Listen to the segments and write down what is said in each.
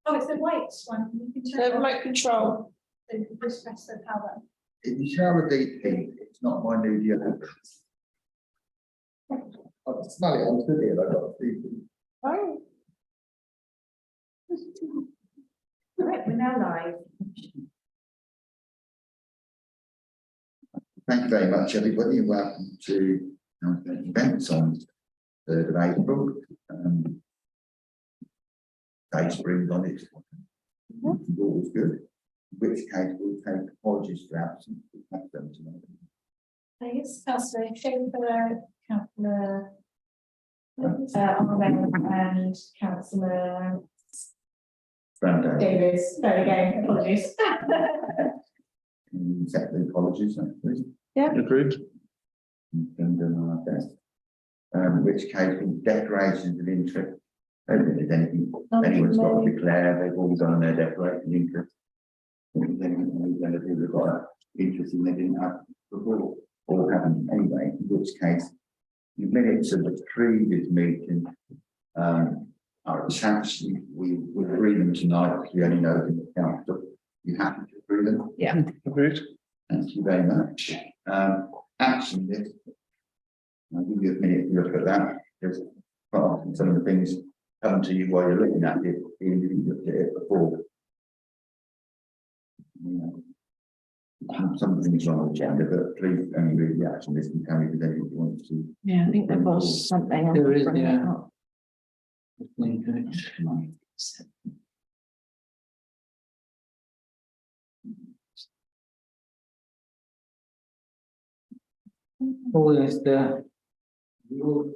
Oh, it's the white one. You can The turn it on. remote control. So you just press the power. If you shower deep pink, it's not my new yellow. I can smell it on Twitter, I got a feeling. Oh. Right, we're now live. Thank you very much, everybody, and welcome to events on 3rd of April. Day spring on it. Always good. In which case we'll take apologies for absence. We'll have them tonight. Please, Councillor Chamberlain, Councillor Armand and Councillor Brando. Davis. There we go, apologies. Accept the apologies, please. Yeah. Agreed. And our best. In which case, with decorations of interest, I don't think there's anything anyone's got to declare. They've all done their decoration interest. They've got interesting they didn't have before, or haven't anyway. In which case, the minutes of the previous meeting are attached. We'll read them tonight because we only know them in the council. You happy to read them? Yeah. Agreed. Thank you very much. Action list. I'll give you a minute to look at that. There's quite often some of the things come to you while you're looking at it, even if you looked at it before. Some things are on the agenda, but please only read the action list and tell me if there's anything you want to. Yeah, I think there was something. There is, bring it yeah. up. Oh, yes, there. What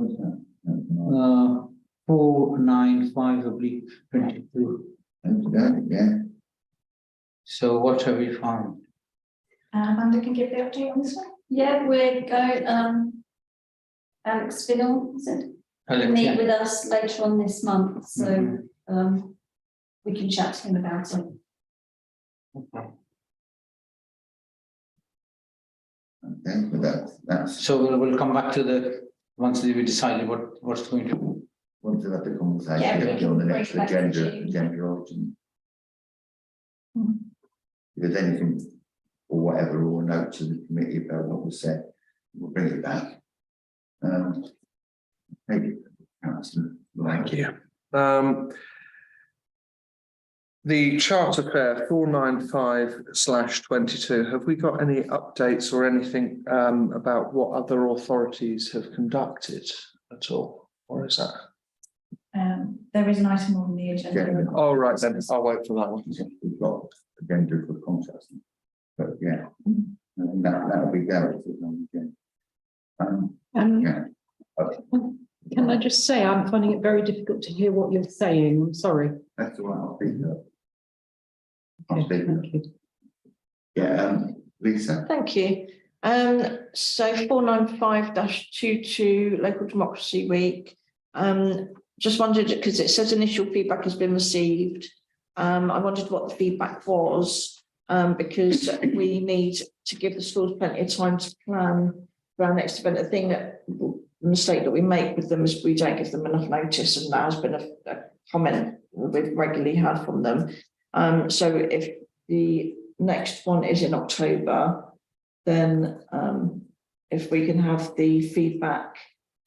is that? 495/22. Yeah. So what have we found? Amanda can give the update on this one. Yeah, we're going, Alex Finnell said, meet with us later on this month, so, we can chat to him about it. Okay, but that's So we'll come back to the, once we decided what's going to. want to have the conversation Yeah, we on can the next bring it back to agenda June. item. If there's anything or whatever, or a note to the committee about what was said, we'll bring it back. Thank you, Councillor. Thank you. The Charter Fair 495/22, have we got any updates or anything about what other authorities have conducted at all? Or is that? There is an item on the agenda. Oh, right, then I'll wait for that one. We've got agenda for contracts. But yeah, that'll be Gareth. Yeah. Can I just say, I'm finding it very difficult to hear what you're saying. I'm sorry. That's all right, I'll speak up. I'll Okay, speak up. thank you. Yeah, Lisa. Thank you. So 495/22 Local Democracy Week. Just wondered, because it says initial feedback has been received. I wondered what the feedback was, because we need to give the schools plenty of time to plan for our next event. The thing that the mistake that we make with them is we don't give them enough notice, and that has been a comment we've regularly had from them. So if the next one is in October, then if we can have the feedback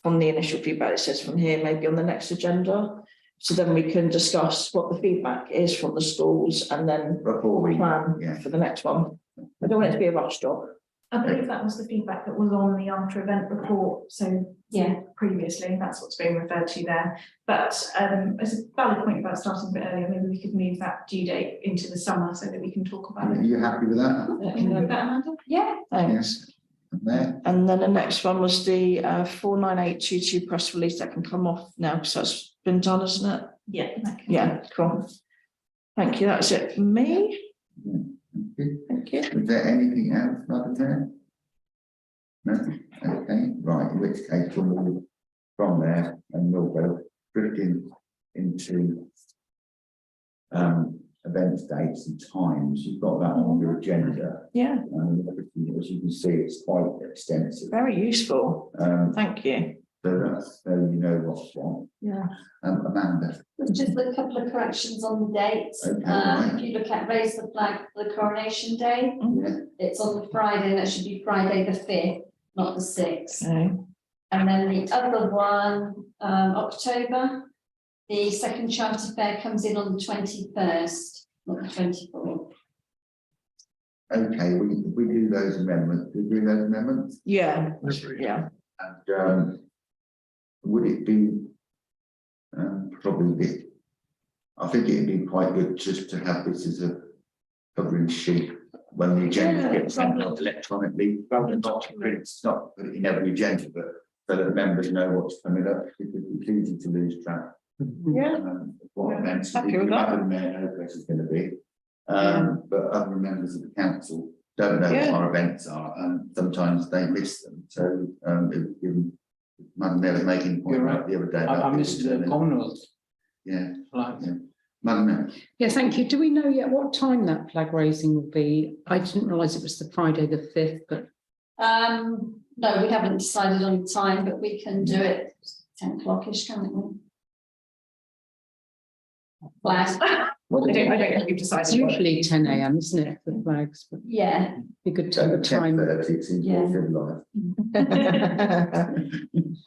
from the initial feedback, it says from here, maybe on the next agenda. So then we can discuss what the feedback is from the schools and then Before we plan for the next one. I don't want it to be a rush job. I believe that was the feedback that was on the after event report. So Yeah. previously, that's what's being referred to there. But as a valid point about starting a bit earlier, maybe we could move that due date into the summer so that we can talk about Are it. you happy with that? Can you do that, Amanda? Yeah. Thanks. And there, And then the next one was the 49822 press release that can come off now because that's been done, isn't it? Yeah. that can- Yeah, cool. Thank you. That's it for me. Thank you. is there anything else other than? No? Okay, right, in which case we'll move from there and we'll go drifting into events, dates and times. You've got that on your agenda. Yeah, As you can see, it's quite extensive. very useful. Thank you. So That's so you know what's what. Yeah. Amanda. There's just a couple of corrections on the dates. Okay, right. If you look at raise the flag for the coronation day, Yeah. it's on the Friday, and that should be Friday the 5th, not the 6th. Okay. And then the other one, October, the second charter fair comes in on the 21st, not the 24th. Okay, we do those amendments. We do those amendments. Yeah, yeah. And would it be probably I think it'd be quite good just to have this as a covering sheet when the agenda gets sent out electronically, rather than not put it in every agenda, but so that members know what's coming up, because it's easy to lose track. Yeah. What events, Happy with that. the mayor knows where it's going to be. But other members of the council don't know Yeah. what our events are, and sometimes they miss them. So, Madam Mayor was making a point You're about the other day. I about missed the people Commonwealth turning- flag. Yeah. Madam Mayor. Yeah, thank you. Do we know yet what time that flag raising will be? I didn't realise it was the Friday the 5th, but No, we haven't decided on the time, but we can do it 10 o'clock-ish, can't we? Flag. I don't know if you've decided. it's usually 10 a.m, isn't it, for the flags? But Yeah, it'd be good to have a time. 10:30, it seems more civilised.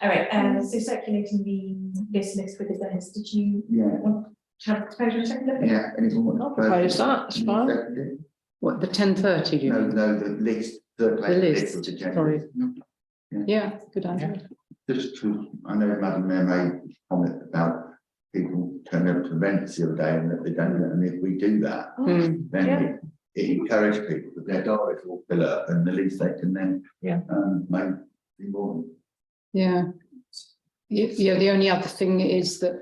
All right, so circulating the this list with events, did you Yeah, want to have a proposal to second look? yeah, anyone want I'll to propose that, it's fine. Second it? What, the 10:30, do you No, mean? no, the list, The of list, agendas. sorry. Yeah. Yeah, good idea. Just to, I know Madam Mayor made a comment about people turning up to events the other day and that they don't, and if we do that, Mm. then Yeah. it encourages people that their diaries will fill up, and at least they can then Yeah. make the more. Yeah. Yeah, the only other thing is that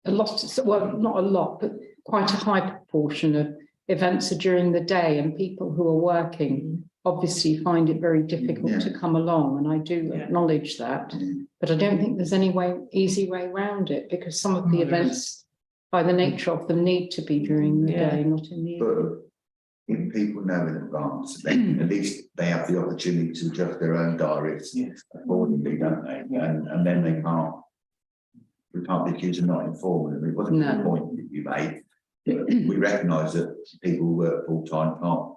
a lot, well, not a lot, but quite a high proportion of events are during the day, and people who are working obviously find it very difficult to come along, and I do acknowledge that. But I don't think there's any easy way around it, because some of the events, by the nature of them, need to be during the day, not in the evening. But if people know in advance, then at least they have the opportunity to adjust their own diaries accordingly, don't they? And then they can't. We can't be accused of not informing them. It wasn't the point that you made. But we recognise that people who work full time can't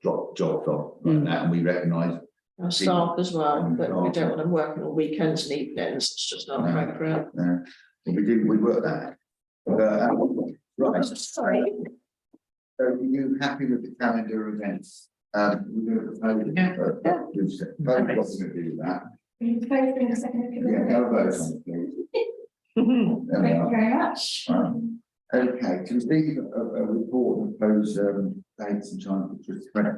drop jobs off like that, and we recognise Our staff as well, but we don't want them working on weekends and evenings, it's just not appropriate. we work that. Right. Sorry. So are you happy with the calendar of events? We're going to propose it. We've said, what we're going to do with that. Will you propose in a second? Yeah, go vote on it, please. There we Thank you are. very much. Right. Okay, to receive a report and propose dates and times for spread.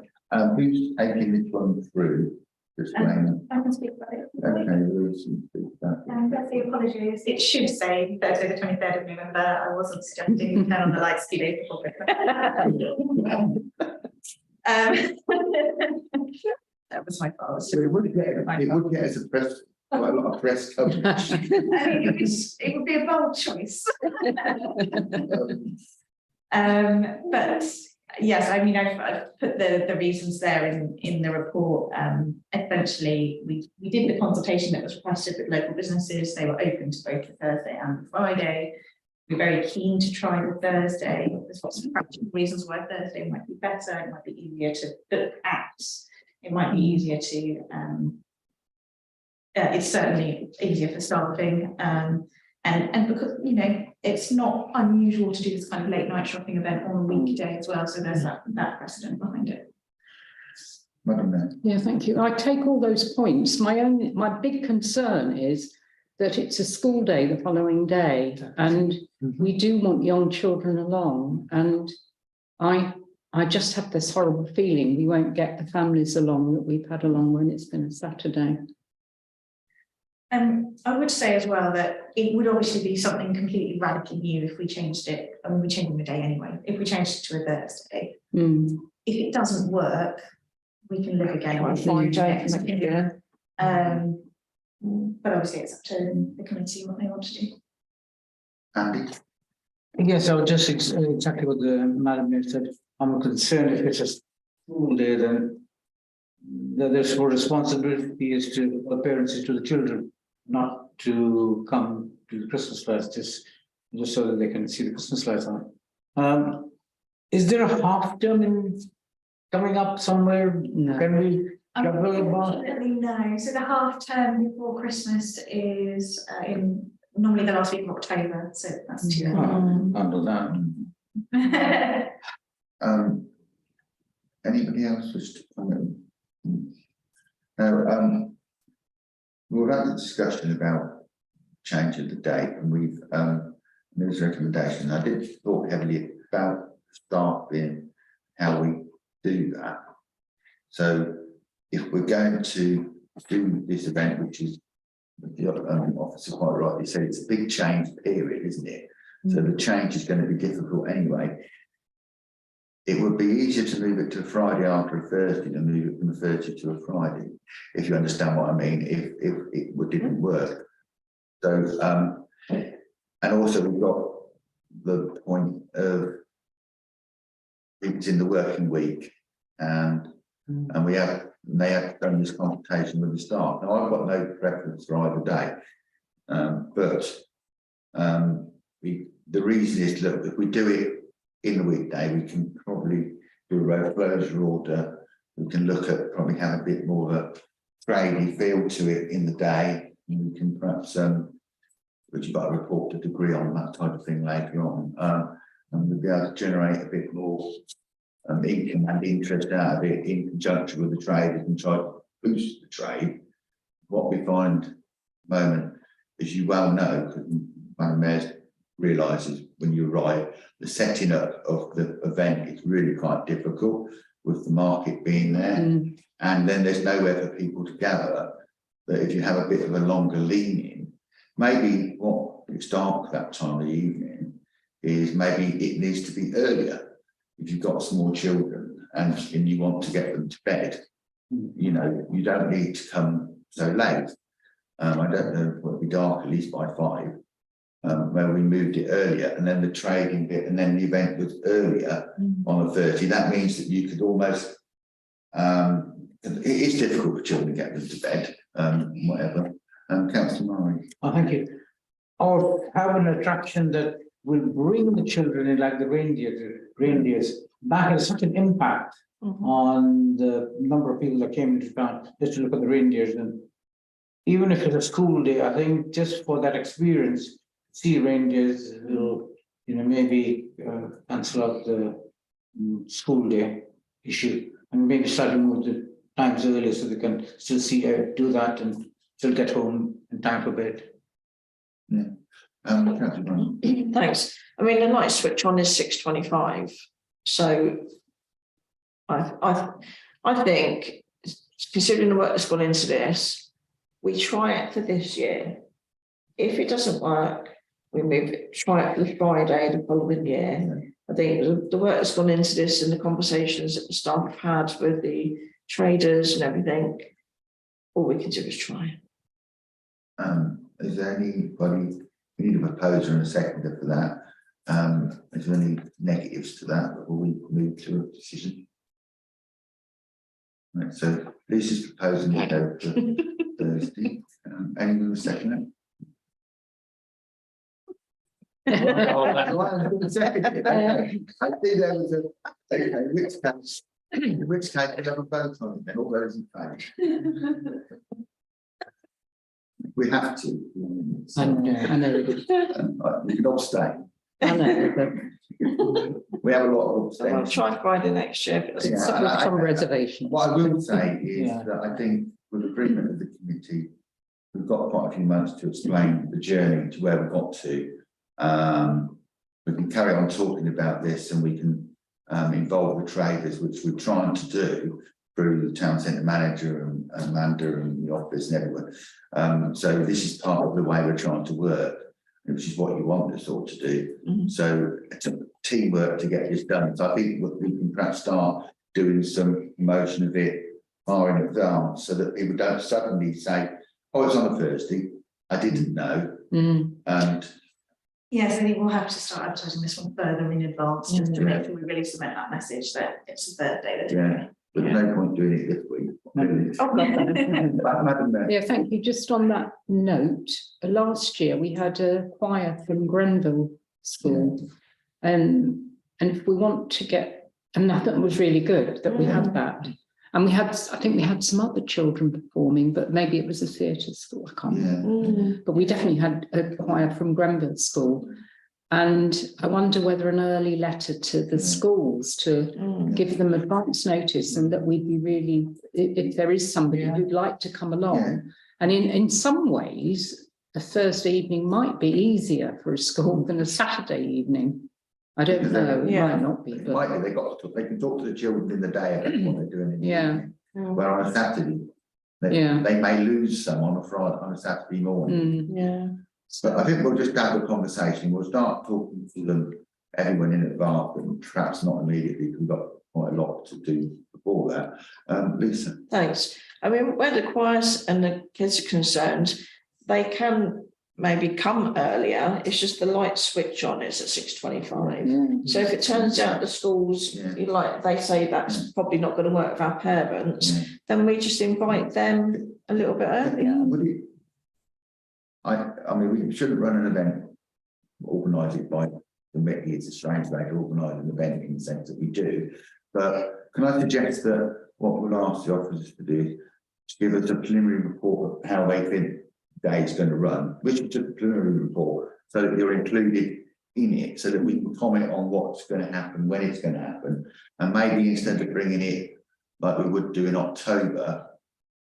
Who's taking this one through? Disclaimer. I can speak about it. Okay, Louise, you speak about it. That's the apologies. It should say Thursday, the 23rd of November. I wasn't suggesting you turn on the lights 2 days before Christmas. That was my fault. So it would get us a press, quite a lot of press coverage. I mean, it would be a bold choice. But yes, I mean, I've put the reasons there in the report. Essentially, we did the consultation that was requested with local businesses. They were open to both the Thursday and the Friday. We're very keen to try the Thursday. There's lots of practical reasons why Thursday might be better. It might be easier to book at. It might be easier to. It's certainly easier for staffing. And because, you know, it's not unusual to do this kind of late night shopping event on a weekday as well. So there's that precedent behind it. Madam Mayor. Yeah, thank you. I take all those points. My big concern is that it's a school day the following day, and we do want young children along. And I just have this horrible feeling we won't get the families along that we've had along when it's been a Saturday. I would say as well that it would obviously be something completely radically new if we changed it. I mean, we're changing the day anyway. If we changed it to a Thursday, if it doesn't work, we can live again. But obviously, it's up to the committee what they want to do. Andy? Yes, I would just exactly what the Madam Mayor said. I'm concerned if it's a school day, then the responsibility is to the parents, is to the children, not to come to the Christmas lights, just so that they can see the Christmas lights on. Is there a half term coming up somewhere? No. Can we juggle about? Unfortunately, no. So the half term before Christmas is in normally the last week of October, so that's too early. Under that. Anybody else wish to comment? No, we've had a discussion about changing the date, and we've there's a recommendation. I did thought heavily about start being how we do that. So if we're going to do this event, which is the officer quite rightly said, it's a big change period, isn't it? So the change is going to be difficult anyway. It would be easier to move it to a Friday after a Thursday than move it from a Thursday to a Friday, if you understand what I mean, if it didn't work. So, and also we've got the point of it's in the working week, and they have done this consultation with the staff. Now, I've got no preference for either day, but the reason is, look, if we do it in the weekday, we can probably do a road closure order. We can look at probably have a bit more of a tradie feel to it in the day, and we can perhaps which you've got a report to degree on that type of thing later on, and we'll be able to generate a bit more income and interest out of it in conjunction with the traders and try to boost the trade. What we find at the moment, as you well know, because Madam Mayor realises when you arrive, the setting up of the event is really quite difficult with the market being there, and then there's nowhere for people to gather. That if you have a bit of a longer lean-in, maybe what it's dark that time of the evening is maybe it needs to be earlier. If you've got small children and you want to get them to bed, you know, you don't need to come so late. I don't know, it'll be dark at least by 5. Where we moved it earlier, and then the trading bit, and then the event was earlier on the 30. That means that you could almost, it is difficult for children to get them to bed, whatever. Councillor Murray. Oh, thank you. Or have an attraction that will bring the children in, like the reindeers. That has such an impact on the number of people that came into town just to look at the reindeers. And even if it's a school day, I think just for that experience, see reindeers will, you know, maybe cancel out the school day issue, and maybe start to move the times earlier so they can still see do that and still get home in time for bed. Yeah. Thanks. I mean, the night switch on is 6:25, so I think, considering the work that's gone into this, we try it for this year. If it doesn't work, we move it, try it for the Friday the following year. I think the work that's gone into this and the conversations that the staff have had with the traders and everything, all we can do is try. Is there anybody, we need a proposer and a seconder for that? Is there any negatives to that before we move to a decision? Right, so Lisa's proposing to go for Thursday. Anyone will second it? I think there was a, okay, in which case we'll have a vote on it then, all those in favour. We have to. I know. We can all stay. I know. We have a lot of I'll abstentions. try Friday next year if it doesn't Yeah. work. Some reservation. What I will say is Yeah. that I think with agreement of the committee, we've got quite a few months to explain the journey to where we got to. We can carry on talking about this, and we can involve the traders, which we're trying to do through the town centre manager and Amanda and the office and everyone. So this is part of the way we're trying to work, which is what you want us all to do. So it's a teamwork to get this done. So I think we can perhaps start doing some promotion of it far in advance, so that people don't suddenly say, "Oh, it's on a Thursday. I didn't know." And Yes, I think we'll have to start advertising this one further in advance, just to make sure we really cement that message that it's a Thursday. yeah, but there's no point doing it this week. Madam Mayor. Yeah, thank you. Just on that note, last year we had a choir from Grenville School. And if we want to get, and that was really good that we had that. And we had, I think we had some other children performing, but maybe it was a theatre school, I can't remember. But we definitely had a choir from Grenville School. And I wonder whether an early letter to the schools to give them advance notice, and that we'd be really, if there is somebody who'd like to come along. And in some ways, a Thursday evening might be easier for a school than a Saturday evening. I don't know, it might not be. They can talk to the children in the day about what they're doing in the evening. Where on a Saturday, they may lose some on a Saturday morning. But I think we'll just have a conversation. We'll start talking to them, everyone in advance, and perhaps not immediately, because we've got quite a lot to do before that. Lisa. Thanks. I mean, where the choirs and the kids are concerned, they can maybe come earlier. It's just the light switch on is at 6:25. So if it turns out the schools, like they say, that's probably not going to work with our parents, then we just invite them a little bit earlier. I mean, we shouldn't run an event, organise it by committee. It's a strange way to organise an event in the sense that we do. But can I suggest that what we'll ask the officers to do is give us a preliminary report of how they think the day is going to run, which is just a preliminary report, so that you're included in it, so that we can comment on what's going to happen, when it's going to happen. And maybe instead of bringing it like we would do in October,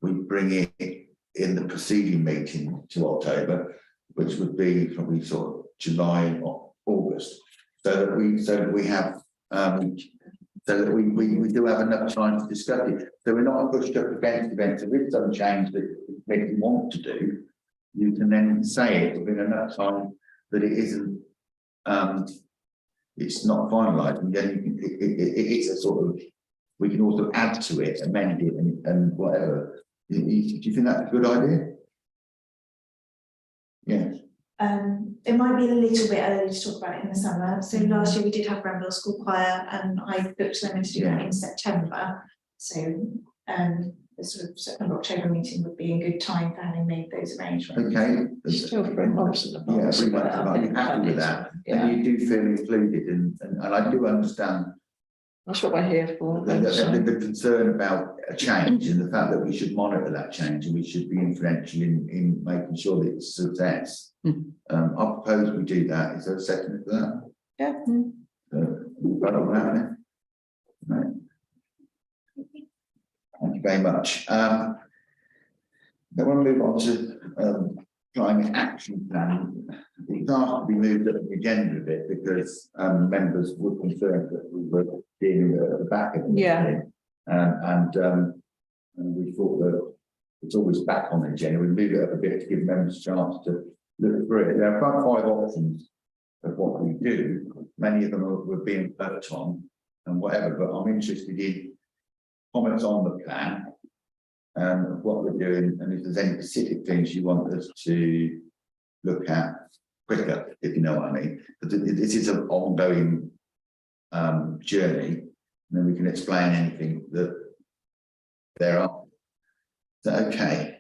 we bring it in the preceding meeting to October, which would be probably sort of July or August, so that we have so that we do have enough time to discuss it. So we're not pushed up against events. If it's some change that you want to do, you can then say it within enough time that it isn't it's not finalised, and then it's a sort of, we can also add to it, amend it, and whatever. Do you think that's a good idea? Yes. It might be a little bit early to talk about it in the summer. So last year we did have Grenville School Choir, and I booked them in to do that in September. So the sort of September, October meeting would be a good time for having made those arrangements. Okay. Still 3 months in advance. Yeah, 3 months. I'm happy with that. And you do feel included, and I do understand. That's what we're here for. The concern about a change, and the fact that we should monitor that change, and we should be influential in making sure that it's a success. I propose we do that. Is there a second for that? Yeah. Right on that then. Right. Thank you very much. Then we'll move on to climate action plan. It's asked to be moved up the agenda a bit because members were concerned that we were dealing with it at the back of the meeting. And we thought that it's always back on the agenda. We move it up a bit to give members a chance to look through it. There are about 5 options of what we do. Many of them were being worked on and whatever, but I'm interested in comments on the plan and what we're doing, and if there's any specific things you want us to look at quicker, if you know what I mean. But this is an ongoing journey, and then we can explain anything that there are. Is that okay?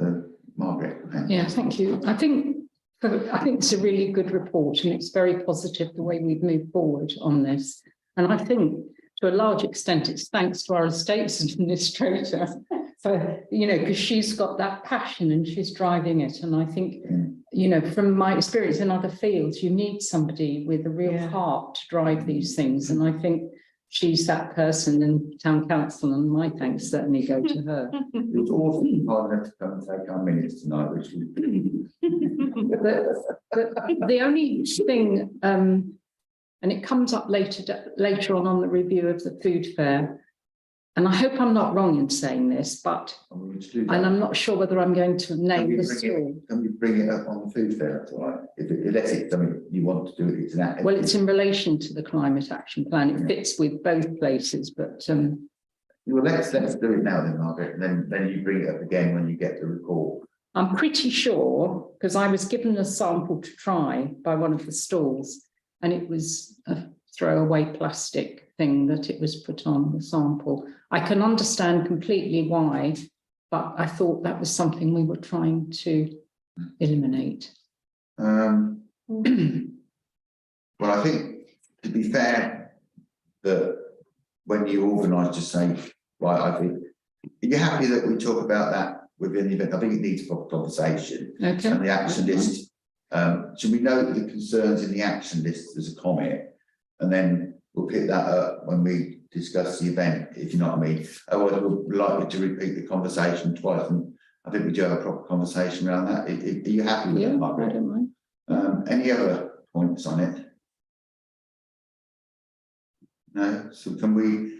So, Margaret. Yeah, thank you. I think it's a really good report, and it's very positive the way we've moved forward on this. And I think to a large extent, it's thanks to our estates administrator for, because she's got that passion and she's driving it. And I think, from my experience in other fields, you need somebody with a real heart to drive these things. And I think she's that person in town council, and my thanks certainly go to her. It was awesome hard to come and take our minutes tonight, which the only thing, and it comes up later on the review of the food fair, and I hope I'm not wrong in saying this, but and I'm not sure whether I'm going to name the store. Can we bring it up on the food fair? That's all right. Unless it's something you want to do, it's an act. Well, it's in relation to the climate action plan. It fits with both places, but well, let's do it now then, Margaret, and then you bring it up again when you get the report. I'm pretty sure, because I was given a sample to try by one of the stalls, and it was a throwaway plastic thing that it was put on the sample. I can understand completely why, but I thought that was something we were trying to eliminate. Well, I think, to be fair, that when you organise to say, right, I think, are you happy that we talk about that within the event? I think it needs a proper conversation. Okay. And the action list, should we note the concerns in the action list as a comment? And then we'll pick that up when we discuss the event, if you know what I mean. Otherwise, we're likely to repeat the conversation twice, and I think we do have a proper conversation around that. Are you happy with that, I Margaret? don't mind. Any other points on it? No, so can we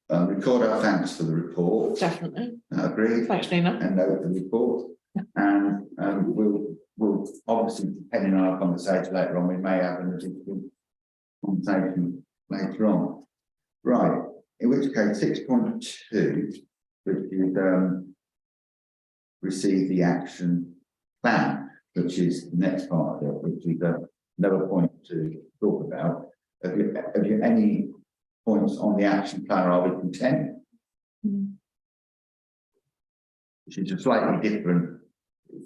record our thanks for the report? Definitely. Agreed. Thanks, Nina. And note the report. And we'll obviously, depending on our conversation later on, we may have an additional conversation later on. Right, in which case 6.2, which is receive the action plan, which is the next part of it, which is another point to talk about. Have you any points on the action plan, or are we content? Which is a slightly different,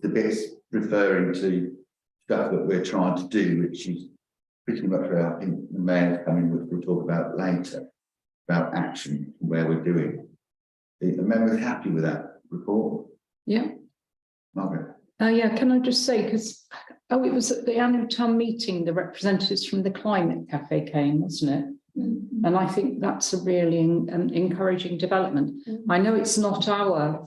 the bits referring to stuff that we're trying to do, which is pretty much where I think the mayor's coming, which we'll talk about later, about action, where we're doing. The members happy with that report? Yeah. Margaret? Yeah, can I just say, because, it was at the annual town meeting, the representatives from the Climate Cafe came, wasn't it? And I think that's a really encouraging development. I know it's not our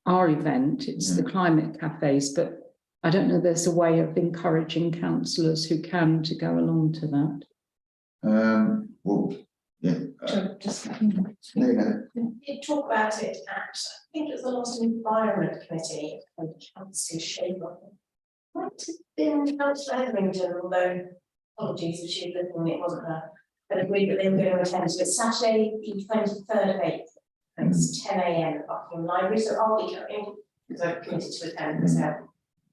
event, it's the Climate Cafes, but I don't know, there's a way of encouraging councillors who can to go along to that. Well, yeah. Just You talk about it at, I think it was the last Environment Committee, and Councillor Shaver. Might have been Councillor Hetherington, although apologies if she had written it wasn't her, but agreed that they were going to attend. So it's Saturday, the 23rd of April, and it's 10 AM at Buckingham Library. So I'll be going because I've committed to attend myself.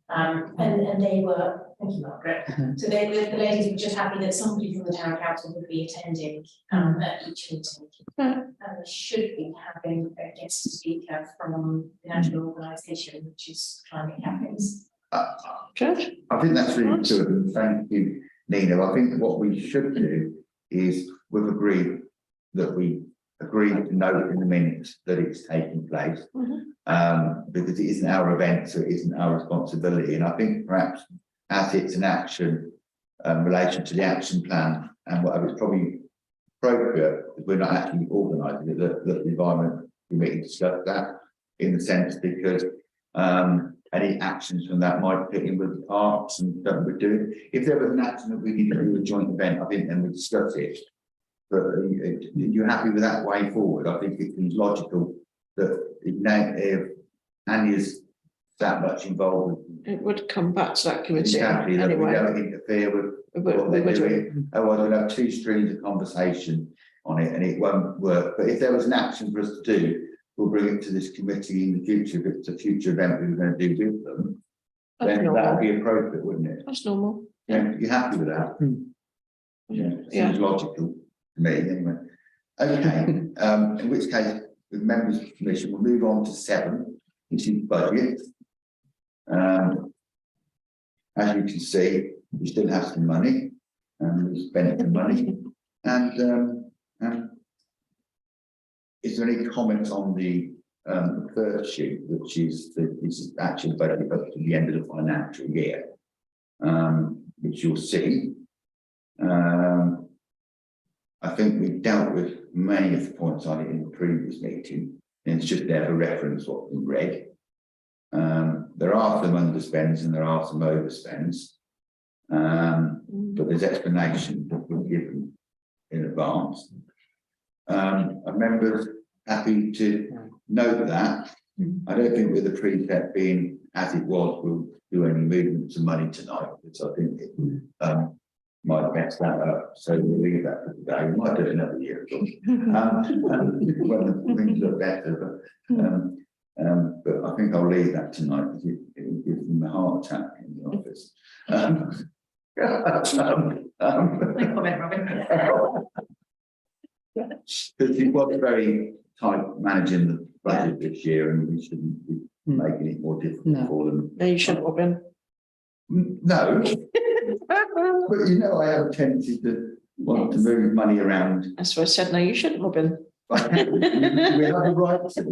And they were, thank you, Margaret. So the ladies were just happy that somebody from the town council would be attending at each meeting. And they should be having a guest speaker from the national organisation, which is Climate Cafes. Judge? I think that's really good, and thank you, Nina. I think what we should do is we've agreed that we agreed to note in the minutes that it's taking place, because it isn't our event, so it isn't our responsibility. And I think perhaps as it's an action in relation to the action plan and whatever, it's probably appropriate, if we're not actually organising it, that the Environment Committee discuss that in the sense, because any actions from that might fit in with the parks and stuff we're doing. If there was an action that we need to do a joint event, I think then we discuss it. But are you happy with that way forward? I think it seems logical that if Anya's that much involved, It would come back to that committee exactly, that we anyway. don't interfere with what they're doing. Otherwise, we'll have two streams of conversation on it and it won't work. But if there was an action for us to do, we'll bring it to this committee in the future. If it's a future event we were going to do with them, then that would be appropriate, wouldn't it? That's normal. Yeah, you're happy with that? Yeah, seems logical to me anyway. Okay, in which case, with members of the commission, we'll move on to 7, which is budget. As you can see, we still have some money, and we spent the money. And is there any comments on the first sheet, which is this is actual budget up to the end of the financial year, which you'll see. I think we've dealt with many of the points on it in the previous meeting, and it's just there for reference what we read. There are some underspends and there are some overspends, but there's explanation that we're given in advance. Are members happy to note that? I don't think with the precept being as it was, we'll do any movements of money tonight, because I think it might mess that up. So we'll leave that for today. We might do it another year when the things look better. But I think I'll leave that tonight because it will give them a heart attack in the office. No comment, Robin. Because it was very tight managing the budget this year, and we shouldn't be making it more difficult for them. No, you shouldn't, Robin. No, but you know, I have a tendency to want to move money around. That's why I said, no, you shouldn't, Robin. I can. We have the right to.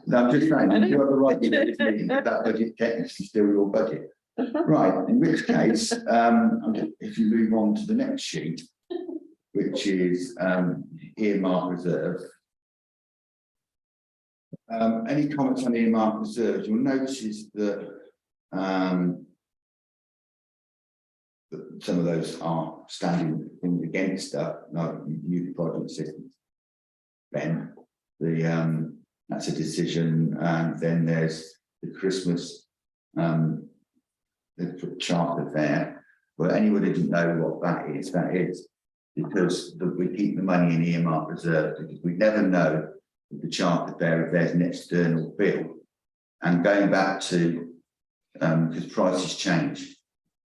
No, I'm just saying, you have the right to this meeting, but that budget technically still your budget. Right, in which case, if you move on to the next sheet, which is earmark reserve. Any comments on earmark reserves? You'll notice that some of those are standing against stuff, like youth project assistance. Then that's a decision, and then there's the Christmas the charter there. But anybody didn't know what that is because we keep the money in earmark reserve, because we never know with the charter there if there's an external bill. And going back to because prices change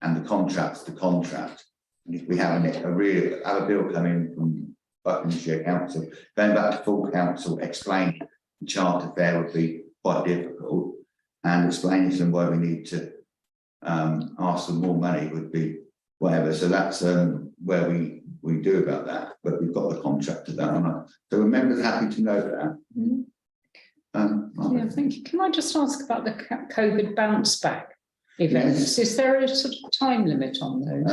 and the contract's the contract. And if we have a bill coming from Buckinghamshire Council, going back to full council, explaining the charter there would be quite difficult, and explaining to them why we need to ask for more money would be whatever. So that's where we do about that, but we've got the contract to that. So are members happy to know that? Yeah, thank you. Can I just ask about the COVID bounce back events? Yes. Is there a sort of time limit on those?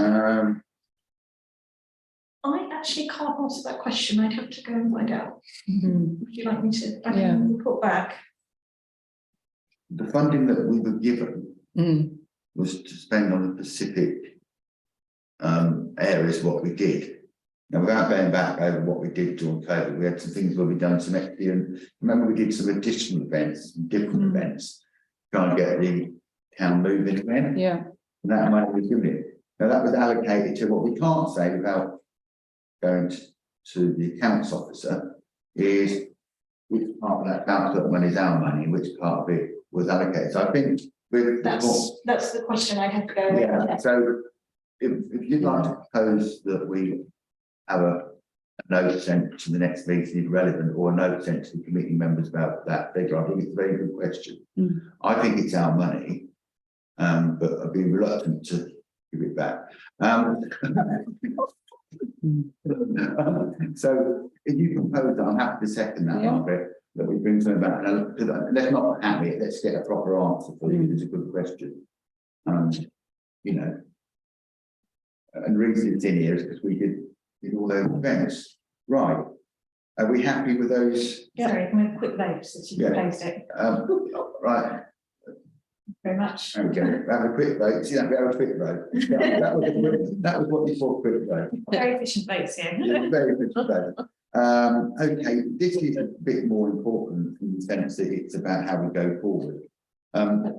I actually can't answer that question. I'd have to go and find out. Would you like me to report back? The funding that we were given was to spend on the specific areas what we did. Now, without going back over what we did during COVID, we had some things where we done some extra, and remember we did some additional events, different events, trying to get the town moving again. Yeah. And that money was given it. Now that was allocated to what we can't say without going to the accounts officer is which part of that accounts money is our money and which part of it was allocated. So I think that's the question I have to go. Yeah. So if you'd like to propose that we have a note sent to the next meeting if relevant, or a note sent to the committee members about that figure, I think it's a very good question. I think it's our money, but I'd be reluctant to give it back. So if you propose that, I'm happy to second that, Margaret, that we bring something back. Let's not hammer it, let's get a proper answer for you. It's a good question. You know, and the reason it's in here is because we did all those events. Right. Are we happy with those? Yeah. Sorry, can we have a quick vote since you proposed it? Right. Very much. There we go. Have a quick vote. See that? We have a quick vote. That was what you thought quick vote. Very efficient votes here. Very efficient vote. Okay, this is a bit more important in the sense that it's about how we go forward.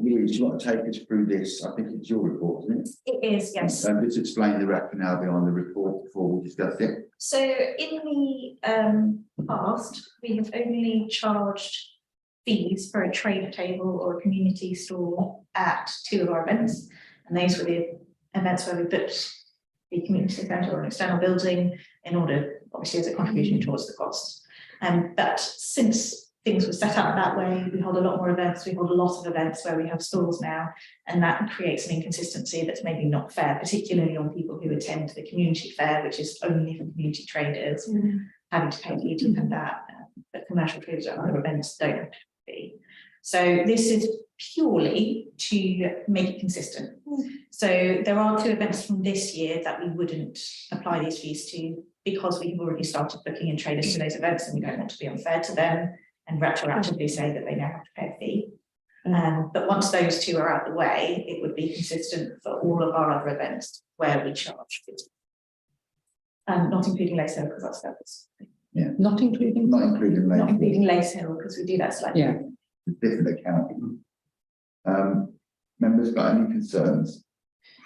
Louise, do you want to take us through this? I think it's your report, isn't it? It is, yes. Just explain the rationale behind the report before we discuss it. So in the past, we have only charged fees for a trade table or a community stall at 2 of our events, and those were the events where we booked the community centre or an external building in order, obviously, as a contribution towards the costs. But since things were set up that way, we hold a lot more events, we hold a lot of events where we have stalls now, and that creates an inconsistency that's maybe not fair, particularly on people who attend the community fair, which is only for community traders, having to pay fee to attend that, but commercial traders at other events don't have to pay. So this is purely to make it consistent. So there are 2 events from this year that we wouldn't apply these fees to because we have already started booking in traders to those events, and we don't want to be unfair to them and retroactively say that they now have to pay a fee. But once those 2 are out of the way, it would be consistent for all of our other events where we charge fees. Not including Lace Hill, because that's service. Yeah. Not including Lace Hill, because we do that slightly. Yeah. Different accounting. Members got any concerns?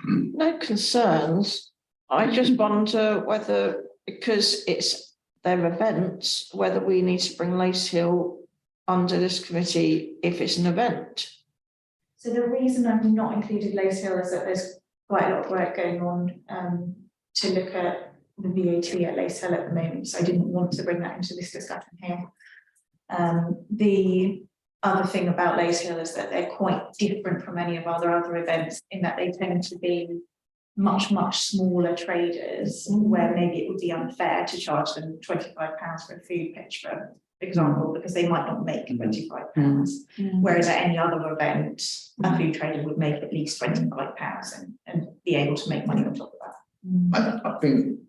No concerns. I just wonder whether, because it's their events, whether we need to bring Lace Hill under this committee if it's an event. So the reason I've not included Lace Hill is that there's quite a lot of work going on to look at the VAT at Lace Hill at the moment, so I didn't want to bring that into this discussion here. The other thing about Lace Hill is that they're quite different from any of our other events in that they tend to be much smaller traders, where maybe it would be unfair to charge them £25 for a food pitch, for example, because they might not make £25. Whereas at any other event, a food trader would make at least £25 and be able to make money on top of that. I think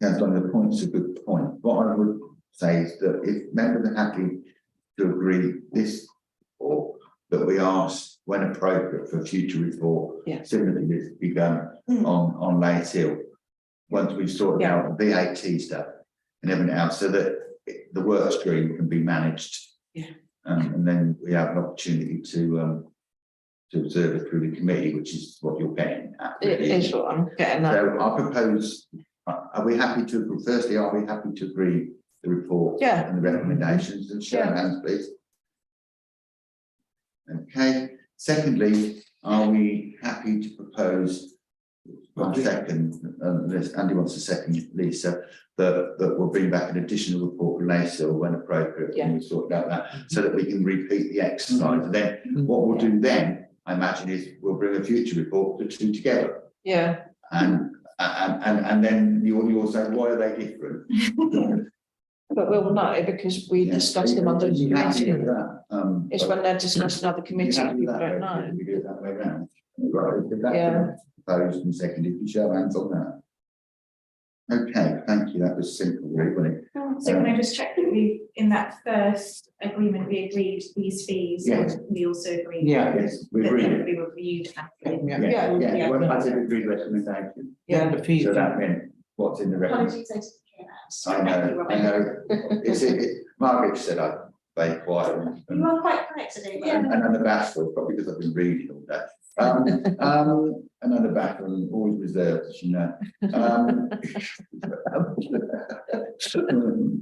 that's on the point's a good point. What I would say is that if members are happy to agree this, or that we ask when appropriate for a future report, similar to this be done on Lace Hill, once we've sorted out the VAT stuff and everything else, so that the work stream can be managed. And then we have an opportunity to observe it through the committee, which is what you're getting at. It is what I'm getting at. So I propose, are we happy to, firstly, are we happy to agree the report and the recommendations, and show of hands, please? Okay. Secondly, are we happy to propose, one second, Andy wants a second, Lisa, that we'll bring back an additional report for Lace Hill when appropriate, when we sort out that, so that we can repeat the exercise. And then what we'll do then, I imagine, is we'll bring a future report, the two together. And then you'll say, why are they different? But we'll know because we discussed them under the committee. It's when they're discussed in other committees, we don't know. We do it that way around. Right, proposed and seconded, you show hands on that. Okay, thank you. That was simple, really, wasn't it? So can I just check that we, in that first agreement, we agreed these fees, and we also agreed Yes, we that agreed. they would be reviewed after. Well, I did agree recommendation. The fees. So that meant what's in the recommendation. Apologies, I didn't hear that. I know. Margaret said I'm very quiet. You are quite correct today. And unabashful, probably because I've been reading all that. And unabashful and always reserved, as you know.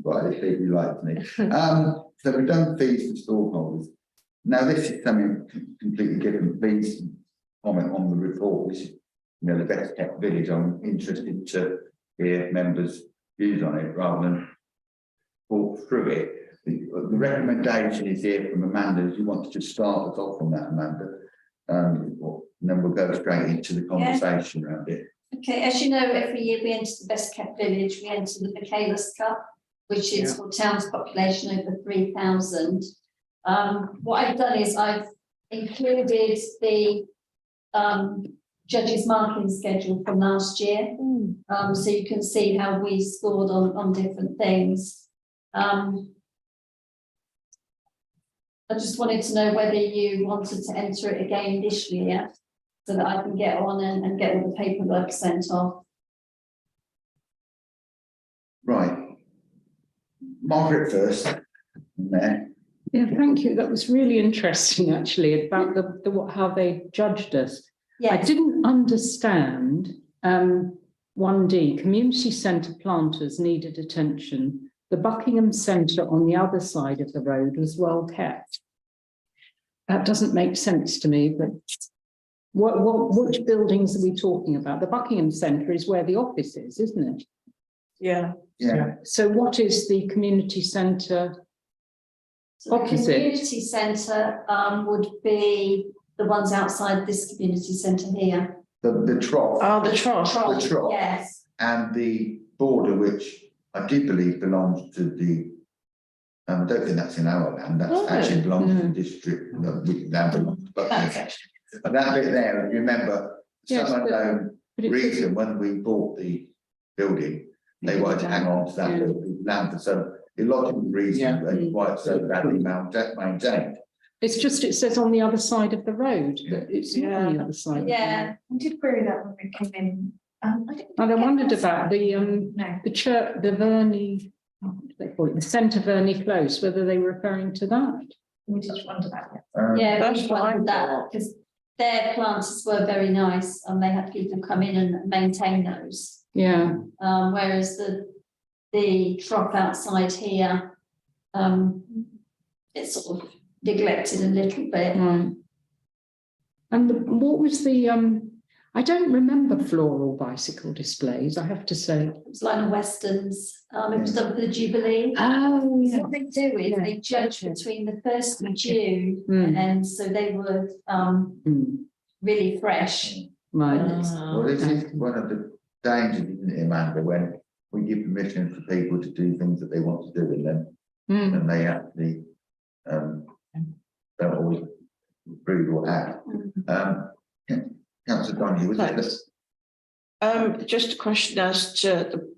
Right, people like me. So we've done fees for stallholders. Now this is something completely different. Please comment on the report. This is, the best kept village. I'm interested to hear members' views on it rather than walk through it. The recommendation is here from Amanda. If you want to just start us off on that, Amanda, and then we'll go straight into the conversation around it. Okay, as you know, every year we enter the best kept village, we enter the Michaelis Cup, which is for towns population over 3,000. What I've done is I've included the judges' marking schedule from last year, so you can see how we scored on different things. I just wanted to know whether you wanted to enter it again this year, so that I can get on and get all the paperwork sent off. Right. Margaret first. Yeah, thank you. That was really interesting, actually, about how they judged us. I didn't understand 1D, community centre planters needed attention. The Buckingham Centre on the other side of the road was well kept. That doesn't make sense to me, but which buildings are we talking about? The Buckingham Centre is where the office is, isn't it? Yeah. So what is the community centre opposite? The community centre would be the ones outside this community centre here. The trough. Oh, the trough. The trough. Yes. And the border, which I do believe belongs to the, I don't think that's in our land, that's actually belongs to the district, we now belong to Buckingham. But that bit there, if you remember, some unknown reason when we bought the building, they wanted to hang on to that little land for some illogical reason, and why it's so badly maintained. It's just, it says on the other side of the road, but it's not on the other side. Yeah. I did query that when we came in. And I wondered about the church, the Verney, what do they call it, the Centre Verney Close, whether they were referring to that. We did wonder that. Yeah, that's we what I wondered that thought. because their planters were very nice and they had people come in and maintain those. Yeah. Whereas the trough outside here, it's sort of neglected a little bit. Right. And what was the I don't remember floral bicycle displays, I have to say. It was like the Westerns, it was done for the Jubilee. Oh, So what they do is they judge between the 1st of June, Mm. and so they were really fresh. Right. Well, this is one of the dangers, isn't it, Amanda, when we give permission for people to do things that they want to do in them, and they actually don't always approve or act. Councillor Donny, was it? Just a question as to the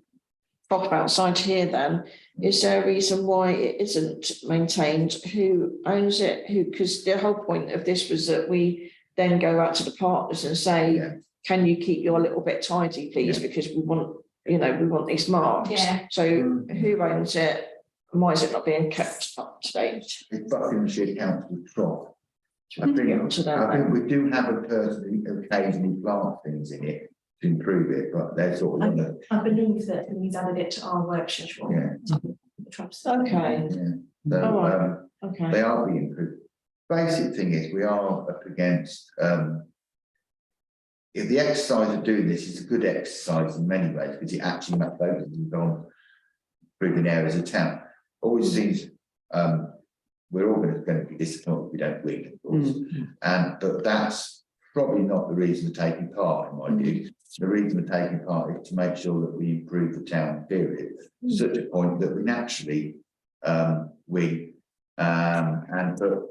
prop outside here then, is there a reason why it isn't maintained? Who owns it? Who, because the whole point of this was that we then go out to the partners and say, can you keep your little bit tidy, please? Because we want, you know, we want these marks. Yeah. So who owns it? And why is it not being kept up to date? It's Buckinghamshire Council Trot. I Get onto that think then. we do have a person who occasionally plant things in it to improve it, but they're sort of on the, I believe that he's added it to our work schedule. Okay, so, All right. okay. they are being improved. Basic thing is, we are up against, if the exercise of doing this is a good exercise in many ways, because it actually makes focuses on improving areas of town. Always seems, we're all going to be disappointed if we don't win, of course. But that's probably not the reason for taking part, in my view. The reason for taking part is to make sure that we improve the town period to such a point that we naturally win. But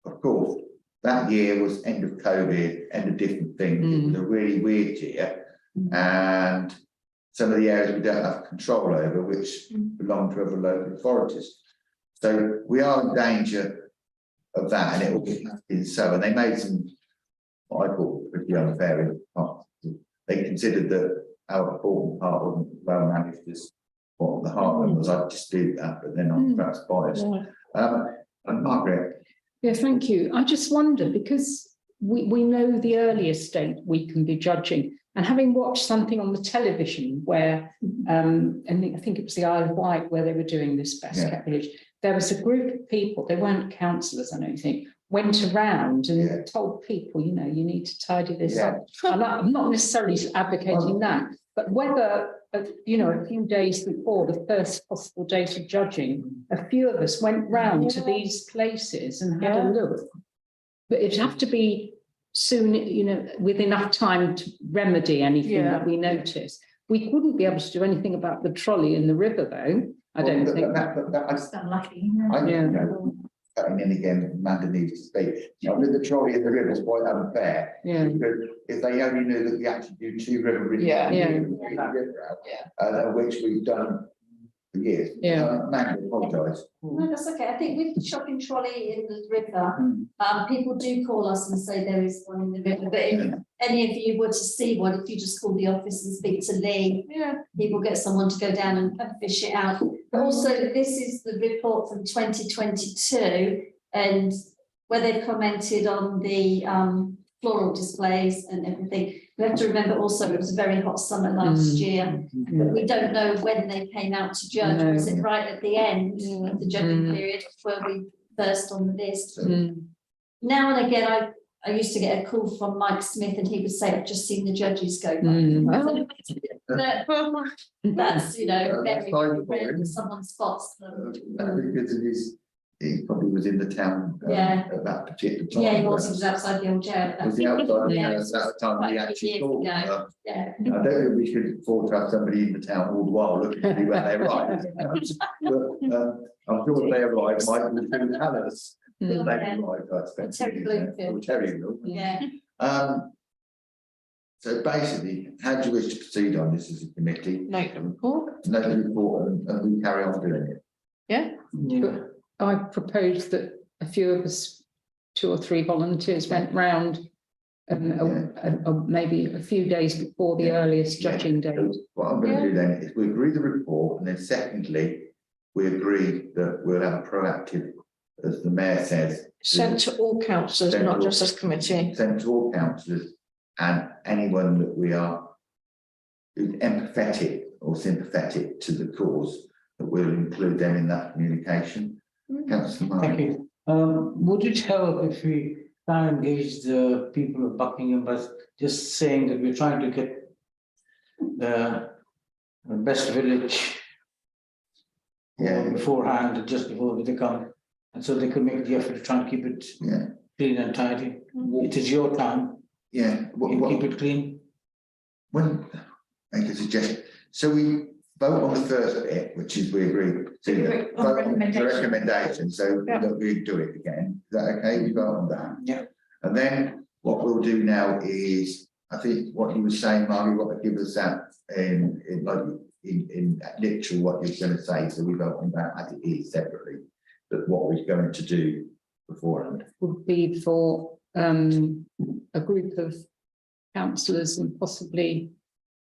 of course, that year was end of COVID, end of different things. It was a really weird year, and some of the areas we don't have control over, which belong to other local authorities. So we are in danger of that, and it will be happening. So, and they made some, what I call pretty unfair parts. They considered that our important part wasn't well managed as what the Heartland was. I dispute that, but then I'm perhaps biased. And Margaret. Yeah, thank you. I just wonder, because we know the earliest date we can be judging, and having watched something on the television where, and I think it was the Isle of Wight where they were doing this best kept village, there was a group of people, they weren't councillors, I don't think, went around and told people, you know, you need to tidy this up. And I'm not necessarily advocating that, but whether, you know, a few days before the first possible date of judging, a few of us went round to these places and had a look. But it'd have to be soon, you know, with enough time to remedy anything that we notice. We wouldn't be able to do anything about the trolley in the river, though. I don't think. That's unlucky. And then again, Amanda needs to speak. You know, with the trolley in the river is quite unfair. Because if they only knew that we actually do 2 river bridges, which we've done for years. Amanda, apologise. No, that's okay. I think with the shopping trolley in the river, people do call us and say there is one in the river. But if any of you were to see one, if you just call the office and speak to Lee, he will get someone to go down and fish it out. But also, this is the report from 2022, and where they've commented on the floral displays and everything. We have to remember also it was a very hot summer last year, but we don't know when they came out to judge. Was it right at the end of the judging period? Were we first on the list? Now and again, I used to get a call from Mike Smith, and he would say, "I've just seen the judges go by." That's, you know, very rare that someone spots them. Because he probably was in the town at that particular time. Yeah, he was outside the old jail. Was he outside the jail at that time? He actually thought. I don't think we should afford to have somebody in the town all the while looking to see when they arrive. But I'm sure when they arrive, Mike will tell us. They arrived, I expect. Terry will. So basically, how do you wish to proceed on this as a committee? Note the report. Note the report, and we carry on doing it. But I propose that a few of us, 2 or 3 volunteers, went round maybe a few days before the earliest judging date. What I'm going to do then is we agree the report, and then secondly, we agree that we'll have a proactive, as the mayor says, Sent to all councillors, not just this committee. Sent to all councillors and anyone that we are empathetic or sympathetic to the cause, that we'll include them in that communication. Councillor Martin. Thank you. Would it help if we try and engage the people of Buckingham by just saying that we're trying to get the best village beforehand, just before they come, and so they could make the effort to try and keep it clean and tidy. It is your town. Yeah. You keep it clean. When make a suggestion, so we vote on the first bit, which is we agree to On vote on the recommendation. recommendation, so that we do it again. Is that okay? We vote on that. Yeah. And then what we'll do now is, I think what you were saying, Margie, what would give us that in literal what you're going to say, so we vote on that as it is separately, but what we're going to do beforehand. Would be for a group of councillors and possibly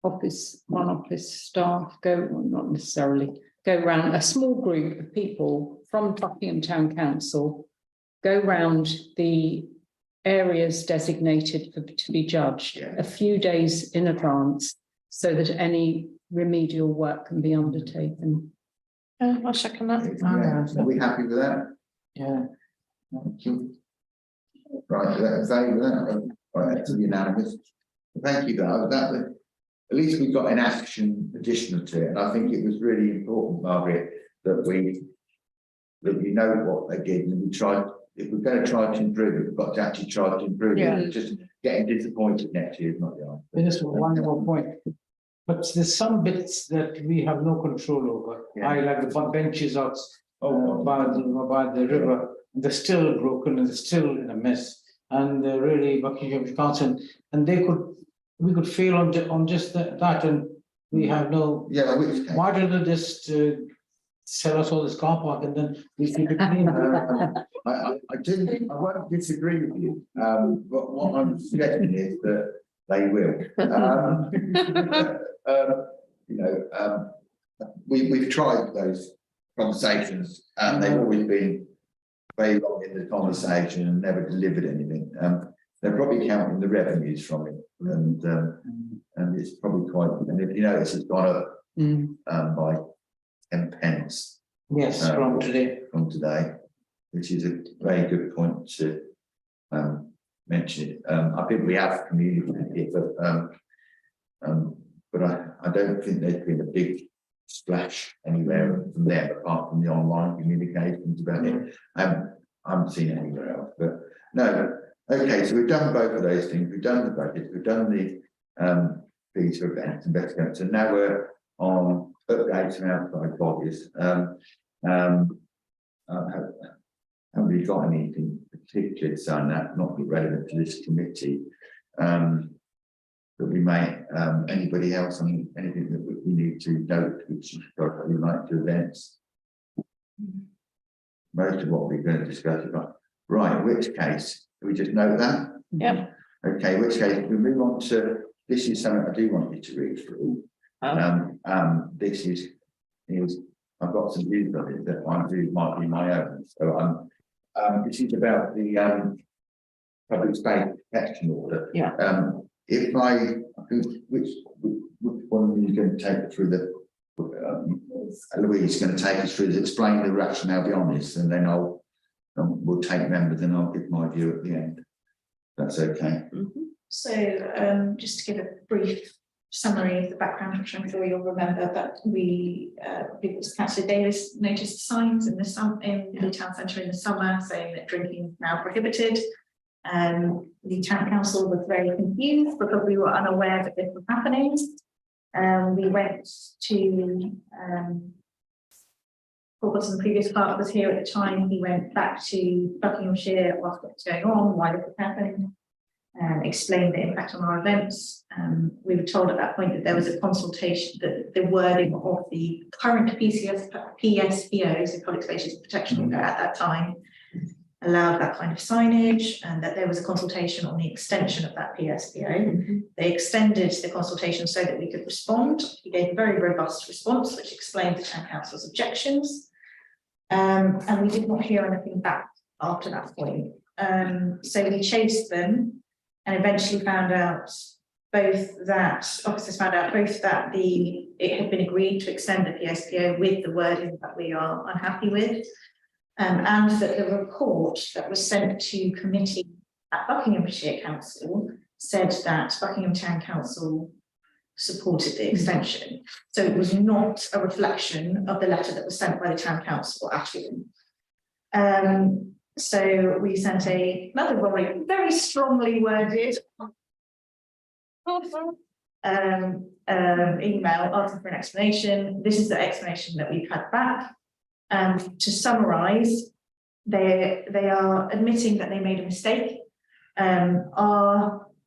one office staff not necessarily, go round, a small group of people from Buckingham Town Council, go round the areas designated to be judged a few days in advance, so that any remedial work can be undertaken. I second that. Are we happy with that? Yeah. Thank you. Right, that's that. Right, that's unanimous. Thank you, that at least we got an action additional to it, and I think it was really important, Margaret, that you know what they did, and we tried. If we're going to try to improve it, we've got to actually try to improve it. Just getting disappointed next year is not the answer. Just one more point. But there's some bits that we have no control over. I like the benches out by the river. They're still broken and they're still in a mess. And really, Buckingham Council, and we could fail on just that, and we have no. Yeah, why don't they just sell us all this car park and then we keep it clean? I won't disagree with you. But what I'm suggesting is that they will. We've tried those conversations, and they've always been very long in the conversation and never delivered anything. They're probably counting the revenues from it, and it's probably quite. And if you notice, it's gone up by 10 pence. Yes, from today, which is a very good point to mention it. I think we have communicated it, but I don't think there's been a big splash anywhere from them apart from the online communications about it. I haven't seen it anywhere else, but no. Okay, so we've done both of those things. We've done the budget, we've done the fees for events, investigations. So now we're on updates from outside bodies. Haven't really got anything particularly to say on that, not relevant to this committee. But we may, anybody else, anything that we need to note, which we like to events. Most of what we're going to discuss about. Right, in which case, we just note that? Yeah. Okay, in which case, we move on to, this is something I do want you to read through. This is I've got some views on it that I do might be my own. So this is about the public space protection order. Yeah. If I think which one are you going to take it through the Louise is going to take us through to explain the rationale beyond this, and then we'll take members and I'll give my view at the end. That's okay. So just to give a brief summary of the background, which I'm sure you'll remember, but Councillor Davis noticed signs in the town centre in the summer saying that drinking is now prohibited. The town council was very confused because we were unaware that this was happening. We went to Paul Watson, the previous part was here at the time. He went back to Buckinghamshire, asked what's going on, why this was happening, explained the impact on our events. We were told at that point that there was a consultation, that the wording of the current PSPO, so Public Spaces Protection Order at that time, allowed that kind of signage, and that there was a consultation on the extension of that PSPO. They extended the consultation so that we could respond. We gave a very robust response, which explained the town council's objections. And we did not hear anything back after that point. So we chased them and eventually found out officers found out both that it had been agreed to extend the PSPO with the wording that we are unhappy with, and that the report that was sent to committee at Buckinghamshire Council said that Buckingham Town Council supported the extension. So it was not a reflection of the letter that was sent by the Town Council at all. So we sent another very strongly worded email asking for an explanation. This is the explanation that we've had back. To summarise, they are admitting that they made a mistake.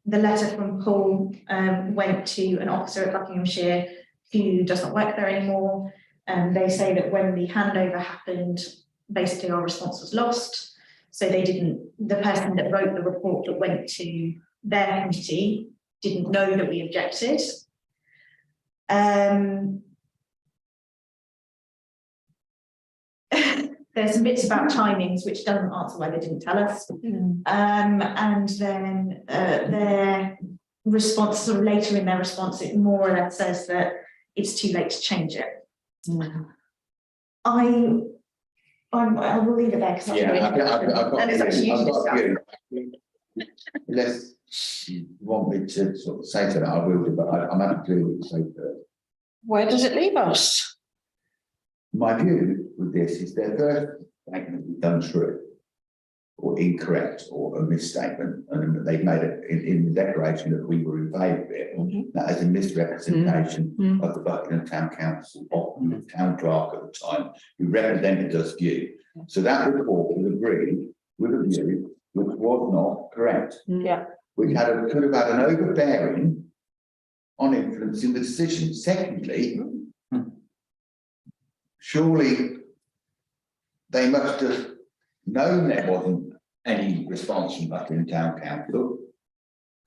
The letter from Paul went to an officer at Buckinghamshire who does not work there anymore. They say that when the handover happened, basically our response was lost. So they didn't, the person that wrote the report that went to their committee didn't know that we objected. There's some bits about timings which doesn't answer why they didn't tell us. And then their response, sort of later in their response, it more or less says that it's too late to change it. I will leave it there because I've got you. Unless you want me to sort of say to that, I will do, but I'm happy to do what you say first. Where does it leave us? My view with this is their first statement was done true or incorrect or a misstatement, and they've made it in the declaration that we were in favour of it. That is a misrepresentation of the Buckingham Town Council, of the town clerk at the time, who represented us view. So that report was agreed with a view which was not correct. Which could have had an overbearing on influencing the decision. Secondly, surely they must have known there wasn't any response from Buckingham Town Council.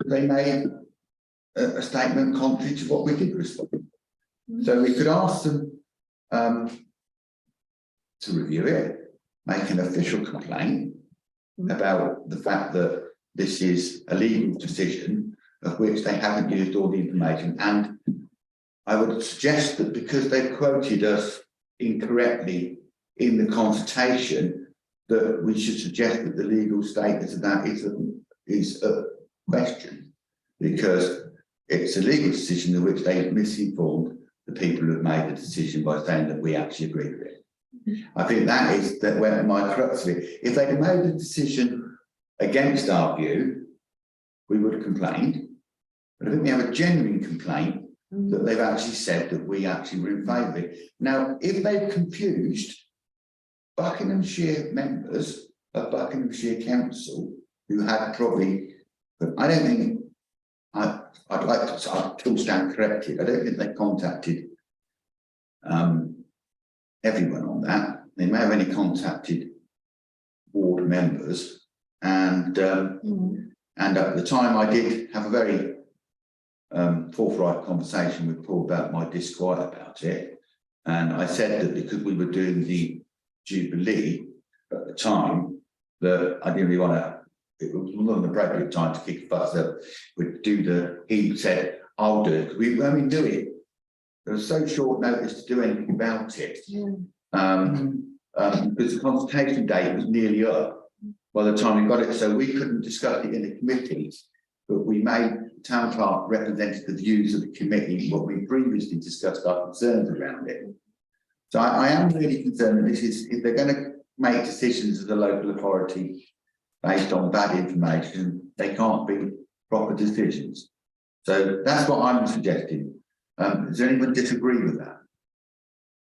They made a statement contrary to what we did respond. So we could ask them to review it, make an official complaint about the fact that this is a legal decision of which they haven't used all the information. And I would suggest that because they've quoted us incorrectly in the consultation, that we should suggest that the legal status of that is a question, because it's a legal decision in which they misinformed the people who have made the decision by saying that we actually agree with it. I think that is that where my crux of it. If they'd have made a decision against our view, we would have complained. But I think we have a genuine complaint that they've actually said that we actually were in favour of it. Now, if they've confused Buckinghamshire members of Buckinghamshire Council who had probably, but I don't think I'd like to, I'll still stand corrected. I don't think they contacted everyone on that. They may have only contacted ward members, and at the time I did have a very forthright conversation with Paul about my disquiet about it, and I said that because we were doing the Jubilee at the time, that I didn't really want to, it was not an appropriate time to kick a fuss up. We'd do he said, I'll do it. We only do it. There was so short notice to do anything about it. Because the consultation date was nearly up by the time we got it, so we couldn't discuss it in the committee, but we made the town clerk represented the views of the committee, what we previously discussed our concerns around it. So I am really concerned that this is, if they're going to make decisions as a local authority based on bad information, they can't be proper decisions. So that's what I'm suggesting. Does anyone disagree with that?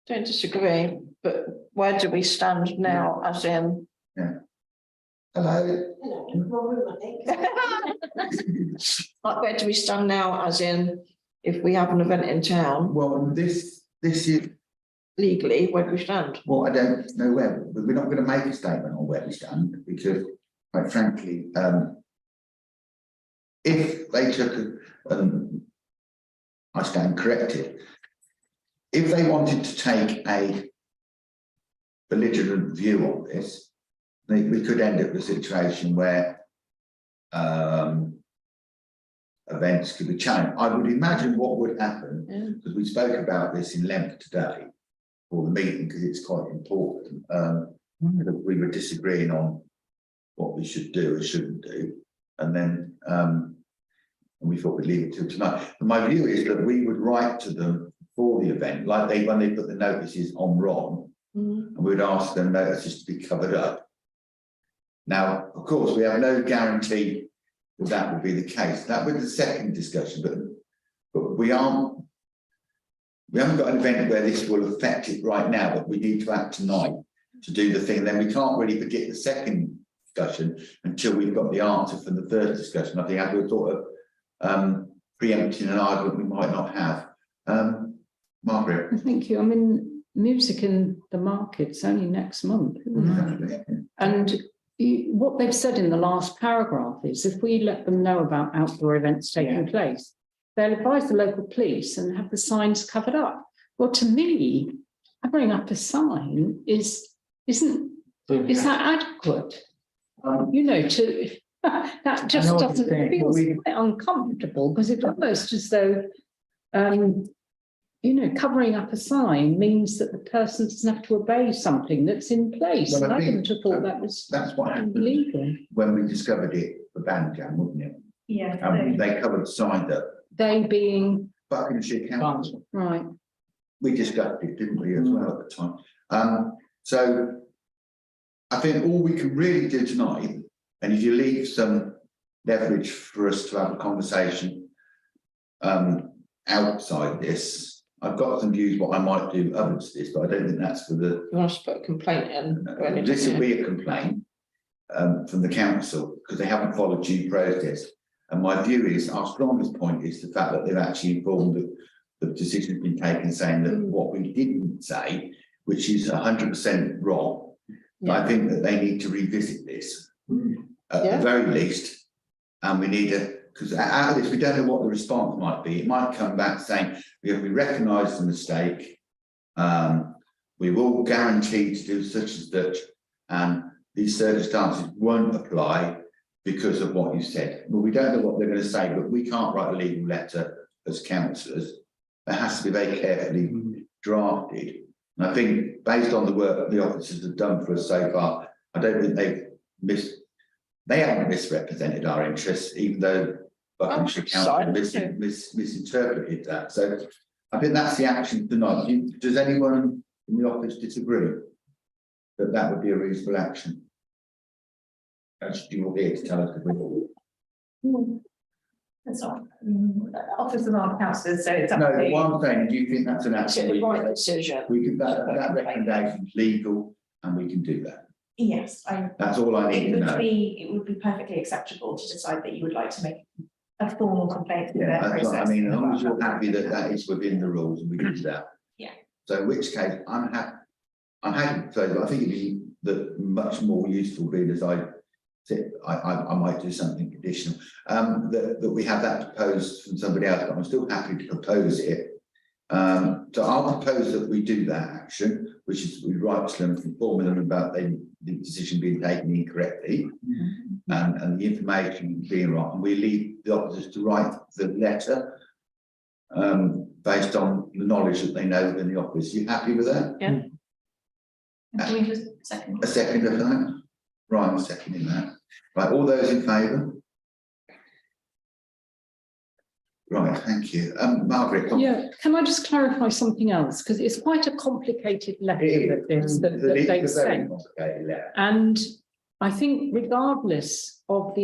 Don't disagree, but where do we stand now, as in? Hello. Like, where do we stand now, as in, if we have an event in town? Well, this is Legally, where do we stand? well, I don't know where, but we're not going to make a statement on where we stand, because quite frankly, if they took I stand corrected, if they wanted to take a belligerent view on this, we could end up with a situation where events could be challenged. I would imagine what would happen, because we spoke about this in length today for the meeting, because it's quite important. We were disagreeing on what we should do or shouldn't do. and then we thought we'd leave it till tonight. But my view is that we would write to them for the event, like when they put the notices on Ron, and we would ask them notices to be covered up. Now, of course, we have no guarantee that that will be the case. That was the second discussion, but we haven't got an event where this will affect it right now, but we need to act tonight to do the thing. And then we can't really forget the second discussion until we've got the answer from the first discussion. I think we're sort of preempting an argument we might not have. Margaret. Thank you. I mean, music in the market's only next month, isn't it? And what they've said in the last paragraph is if we let them know about outdoor events taking place, they'll advise the local police and have the signs covered up. Well, to me, covering up a sign is that adequate? You know, to that just doesn't feel quite uncomfortable, because it's almost as though you know, covering up a sign means that the person doesn't have to obey something that's in place. Well, and I wouldn't have thought that's what happened illegal when we discovered it for Bandjam, wasn't it? Yeah. They covered the sign up. they being Buckinghamshire Council. right. We discussed it, didn't we, as well at the time? So I think all we can really do tonight, and if you leave some leverage for us to have a conversation outside this, I've got some views what I might do other to this, but I don't think that's for the. You want us to put a complaint in? This will be a complaint from the council because they haven't followed due process. And my view is, our strongest point is the fact that they've actually informed that the decision has been taken, saying that what we didn't say, which is 100% wrong. I think that they need to revisit this at the very least, and we need because out of this we don't know what the response might be. It might come back saying we recognise the mistake, we will guarantee to do such and such, and these circumstances won't apply because of what you said. Well, we don't know what they're going to say, but we can't write a legal letter as councillors. It has to be very carefully drafted. And I think based on the work that the officers have done for us so far, I don't think they haven't misrepresented our interests, even though Buckinghamshire Council misinterpreted that. So I think that's the action tonight. Does anyone in the office disagree that that would be a reasonable action? Actually, you're here to tell us the reason. That's not officers aren't councillors, so it's up No, to you. one thing, do you think that's an Is it action? the right decision? We can, that recommendation is legal and we can do that. Yes, That's all I need to know. it would be perfectly acceptable to decide that you would like to make a formal complaint. Yeah, that's what I mean, as long as you're happy that that is within the rules and we can do that. Yeah. So in which case, I'm happy to say, but I think it'd be much more useful being as I might do something additional, that we have that proposed from somebody else, but I'm still happy to propose it. So I'll propose that we do that action, which is we write to them, informing them about the decision being taken incorrectly, and the information being wrong. And we leave the officers to write the letter based on the knowledge that they know within the office. You happy with that? Yeah. Can we just second? A second of that? Right, I'm seconding that. Right, all those in favour? Right, thank you. Margaret. Yeah, can I just clarify something else? Because it's quite a complicated letter that they sent. And I think regardless of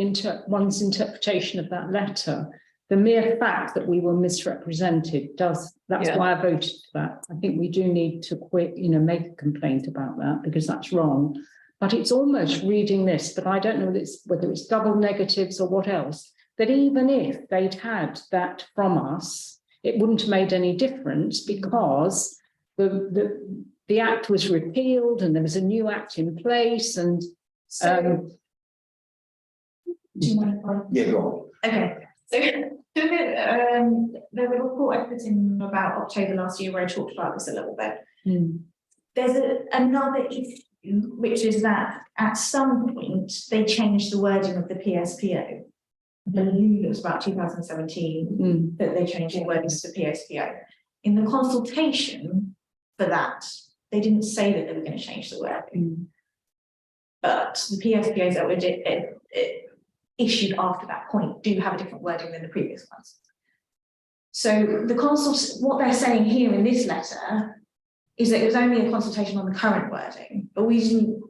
one's interpretation of that letter, the mere fact that we were misrepresented that's why I voted for that. I think we do need to make a complaint about that because that's wrong. But it's almost reading this, but I don't know whether it's double negatives or what else, that even if they'd had that from us, it wouldn't have made any difference because the act was repealed and there was a new act in place. And Do you mind if I? Yeah, go on. Okay, so the report I put in about October last year where I talked about this a little bit. There's another issue, which is that at some point they changed the wording of the PSPO. I believe it was about 2017 that they changed the wording to the PSPO. In the consultation for that, they didn't say that they were going to change the wording. But the PSPO that issued after that point do have a different wording than the previous ones. So the what they're saying here in this letter is that it was only a consultation on the current wording, but we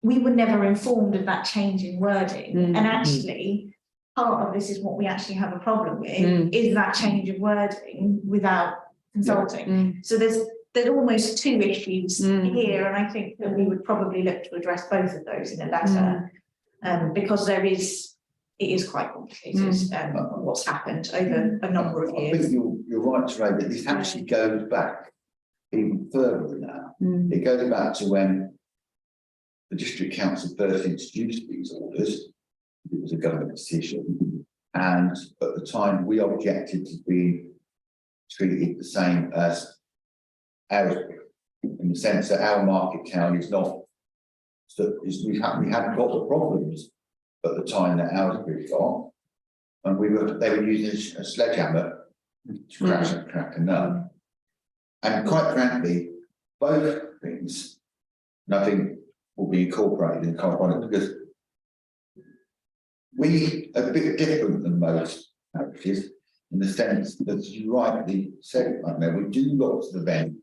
were never informed of that change in wording. And actually, part of this is what we actually have a problem with, is that change of wording without consulting. So there's almost two issues here, and I think that we would probably look to address both of those in a letter, because it is quite complicated, what's happened over a number of years. I think you're right to say that this actually goes back even further than that. It goes back to when the district council first introduced these orders. It was a government decision, and at the time we objected to being treated the same as Aylesbury, in the sense that our market town is not. So we hadn't got the problems at the time that Aylesbury got, and they were using a sledgehammer to crack a nut. And quite frankly, both things, nothing will be incorporated in correspondence, because we are a bit different than most parishes in the sense that you rightly said, we do lots of events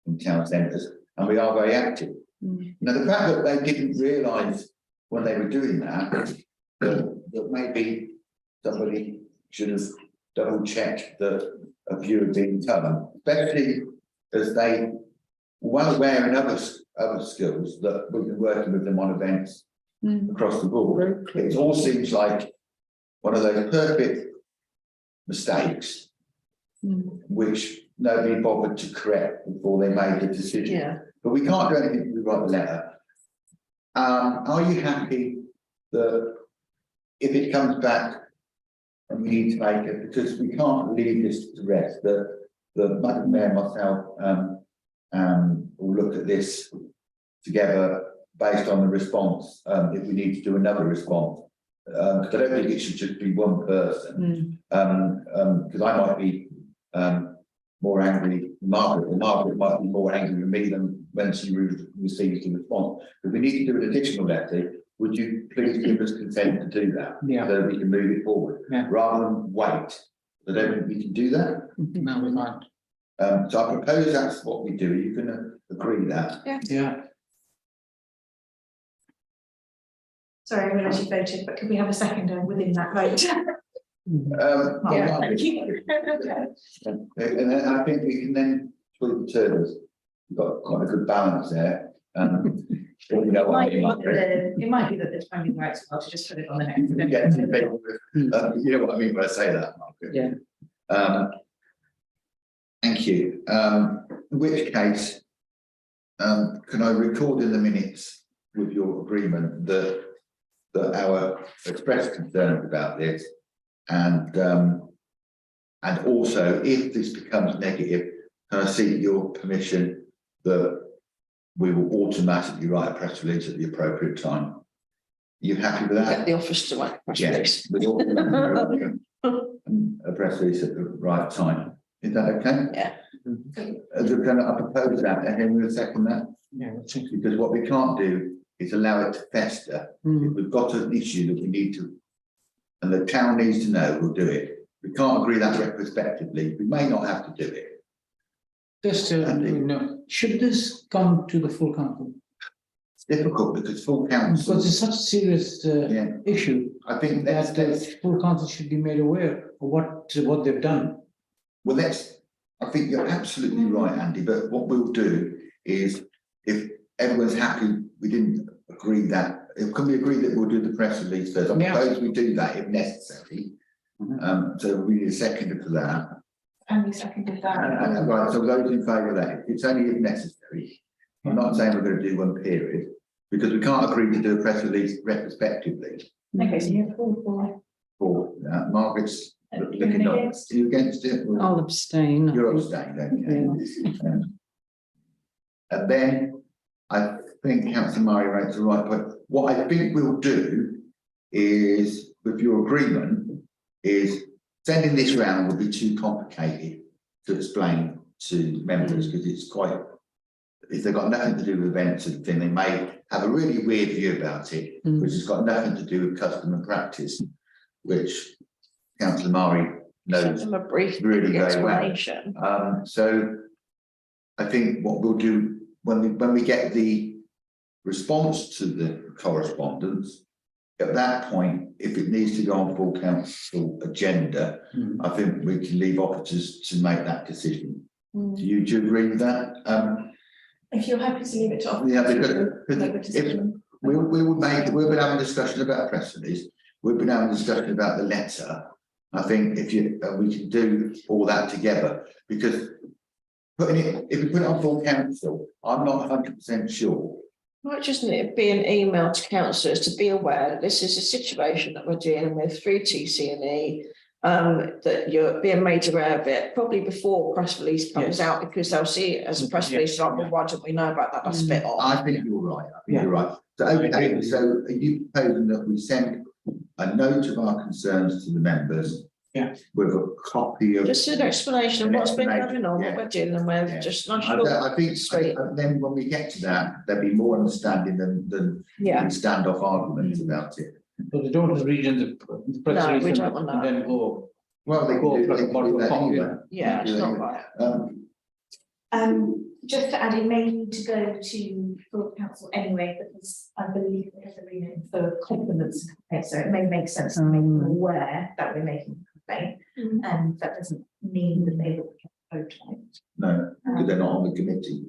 in town centres and we are very active. Now, the fact that they didn't realise when they were doing that maybe somebody should have double checked that a view had been done, especially as they were well aware in other skills that we've been working with them on events across the board. It all seems like one of those perfect mistakes which nobody bothered to correct before they made the decision. But we can't do anything to write the letter. Are you happy that if it comes back and we need to make it, because we can't leave this to the rest, the Madam Mayor and myself will look at this together based on the response, if we need to do another response. Because I don't think it should just be one person. Because I might be more angry than Margaret, or Margaret might be more angry with me than when she receives the response. If we need to do an additional letter, would you please give us consent to do that? So that we can move it forward, rather than wait. I don't think we can do that. No, we can't. So I propose that's what we do. Are you going to agree that? Yeah. Sorry, I realise you voted, but could we have a seconder within that vote? Thank you. And then I think we can then tweak the terms. We've got quite a good balance there. You know what I mean? It might be that the timing works well to just put it on the next. You know what I mean when I say that, Margaret. Thank you. In which case, can I record in the minutes with your agreement that our expressed concerns about this, and also if this becomes negative, can I seek your permission that we will automatically write a press release at the appropriate time? Are you happy with that? Get the office to write a press release. With a press release at the right time. Is that okay? Yeah. I propose that, and then we'll second that. Yeah, Because what we can't do is allow it to fester. If we've got an issue that we need to, and the town needs to know, we'll do it. We can't agree that retrospectively. We may not have to do it. Just should this come to the full council? It's difficult because full council. Because it's such a serious issue. I think that the full council should be made aware of what they've done. Well, I think you're absolutely right, Andy. But what we'll do is, if everyone's happy, we didn't agree that. Can we agree that we'll do the press release first? I suppose we do that if necessary. So we need a seconder for that. And we seconded that. Right, so those in favour of that, it's only if necessary. I'm not saying we're going to do one period, because we can't agree to do a press release retrospectively. Okay, so you have all For Margaret's looking up. Are you against it? I'll abstain. You're abstaining, okay. And then I think Councillor Murray makes the right point. What I think we'll do is, with your agreement, is sending this round will be too complicated to explain to members, because it's quite if they've got nothing to do with events and thing, they may have a really weird view about it, which has got nothing to do with custom and practice, which Councillor Mari knows Them a brief really very well. explanation. So I think what we'll do when we get the response to the correspondence, at that point, if it needs to go on full council agenda, I think we can leave officers to make that decision. Do you agree with that? If you're happy to leave it to officers. Yeah, to because make the if decision. we've been having a discussion about press release, we've been having a discussion about the letter. I think if we can do all that together, because if we put it on full council, I'm not 100% sure. Might just need to be an email to councillors to be aware that this is a situation that we're dealing with through TC&E, that you're being made aware of it, probably before press release comes out, because they'll see it as a press release, like, well, why don't we know about that? That's a bit odd. I think you're right. I think you're right. So, okay, so are you proposing that we send a note of our concerns to the members? Yeah. With a copy of. Just an explanation of what's been going on, what we're dealing with, Yeah. just not I sure. think then when we get to that, there'll be more understanding than standoff arguments about it. So they don't read in the press No, we release don't want and that. then go. Well, they Go can for a bottle of that coffee. anyway. Yeah, it's not right. Just to add, it may need to go to full council anyway, because I believe there's a remit for compliments, so it may make sense to make them aware that we're making a complaint, and that doesn't mean that they will vote on it. No, because they're not on the committee.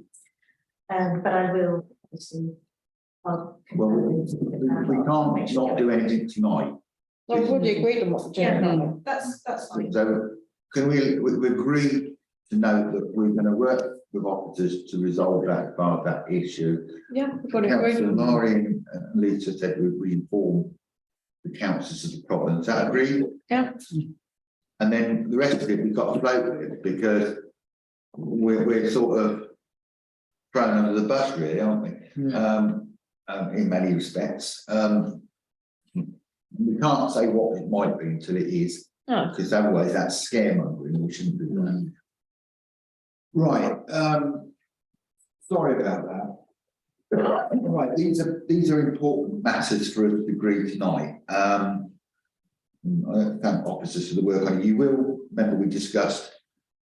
But I will obviously. Well, we can't not do anything tonight. Well, we've already agreed on what we're doing. haven't we? That's fine. So can we agree to note that we're going to work with officers to resolve that part of that issue? Yeah, we've got to agree. Councillor Mari and Lisa said we inform the councillors of the problem. Is that agreed? Yeah. And then the rest of it we've got to float with it, because we're sort of thrown under the bus, really, aren't we? In many respects. We can't say what it might be until it is, because otherwise that's scaremongering. We shouldn't do that. Right. Sorry about that. Right. These are important matters for us to agree tonight. I thank officers for the work on it. You will remember we discussed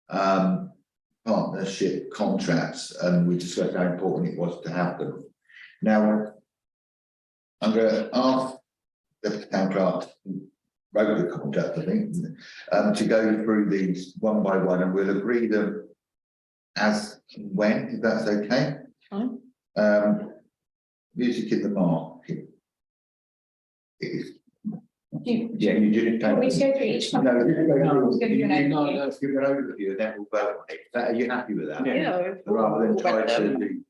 partnership contracts, and we discussed how important it was to have them. Now, I'm going to ask the town clerk, who wrote the contract, I think, to go through these one by one, and we'll agree them as and when, if that's okay. Fine. Music in the market. You You want me to go through each one? No, Give you an no, overview. let's give an overview, and then we'll vote on it. Are you happy with that? Yeah. Rather than try to do.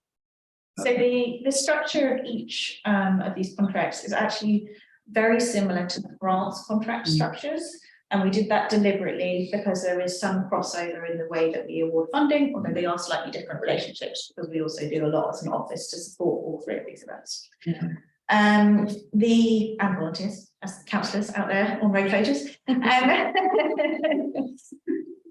So the structure of each of these contracts is actually very similar to the grants contract structures. And we did that deliberately because there is some crossover in the way that we award funding, although they are slightly different relationships, because we also do a lot as an office to support all three of these events. And volunteers, as the councillors out there on road pages.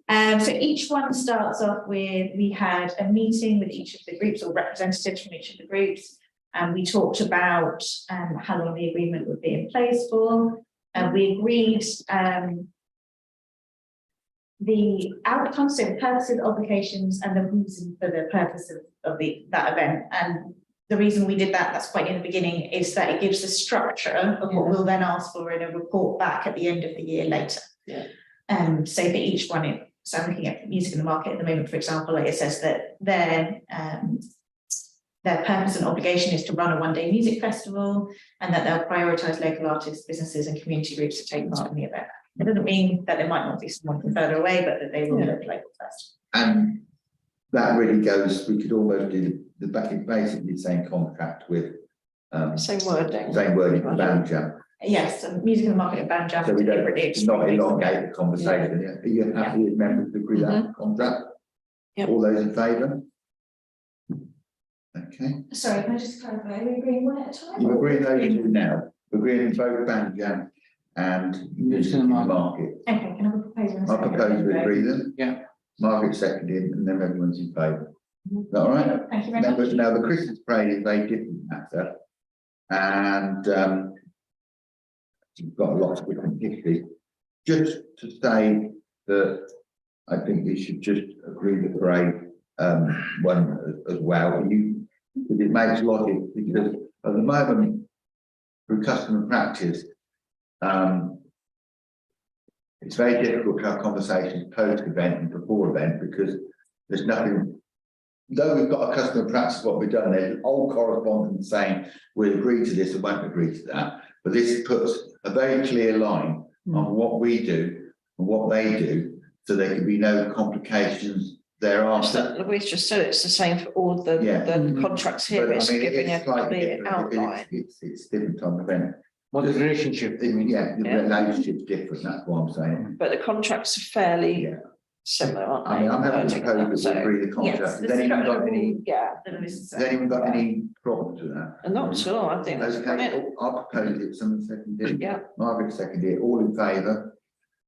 So each one starts off with, we had a meeting with each of the groups, or representatives from each of the groups, and we talked about how long the agreement would be in place for. We agreed the outcomes, so the purposes, obligations, and the reason for the purpose of that event. And the reason we did that, that's quite in the beginning, is that it gives the structure of what we'll then ask for in a report back at the end of the year later. So for each one, so I'm looking at music in the market at the moment, for example, it says that their purpose and obligation is to run a one-day music festival, and that they'll prioritise local artists, businesses and community groups to take part in the event. It doesn't mean that there might not be someone from further away, but that they will look local first. And that really goes, we could almost do the basically the same contract with Same wording. same wording for Bandjam. Yes, and music in the market of Bandjam. So we don't deliberately not explain. elongate the conversation. Are you happy with members to agree that contract? Yep. All those in favour? Okay. Sorry, can I just clarify, are we agreeing one at a time? You agree those two now? We're agreeing both Bandjam and music in the market. Okay, can I have a proposal? I propose we agree them. Yeah. Margaret seconded, and then everyone's in favour. Is that all right? Thank you very much. Now, the Christmas parade is a very different matter. And you've got a lot of different history. Just to say that I think we should just agree the parade one as well. Because it makes logic, because at the moment, through custom and practice, it's very difficult to have conversations post-event and before event because there's nothing. Though we've got a custom and practice what we've done, there's old correspondence saying we'll agree to this and won't agree to that. But this puts a very clear line on what we do and what they do, so there can be no complications thereafter. We just said it's the same for all the contracts here. But, It's I mean, giving it's a slightly clear different because outline. it's different type of event. What the relationship? The Yeah. relationship's different, that's what I'm saying. But the contracts are fairly Yeah. similar, aren't they? I mean, I'm happy to Wording propose that, that we agree the Yes, contract. the Has anyone got structure any, Yeah, has anyone got any problems with that? and not at all, I think that's Okay, brilliant. I'll propose it, someone seconded it. Yeah. Margaret seconded it, all in favour?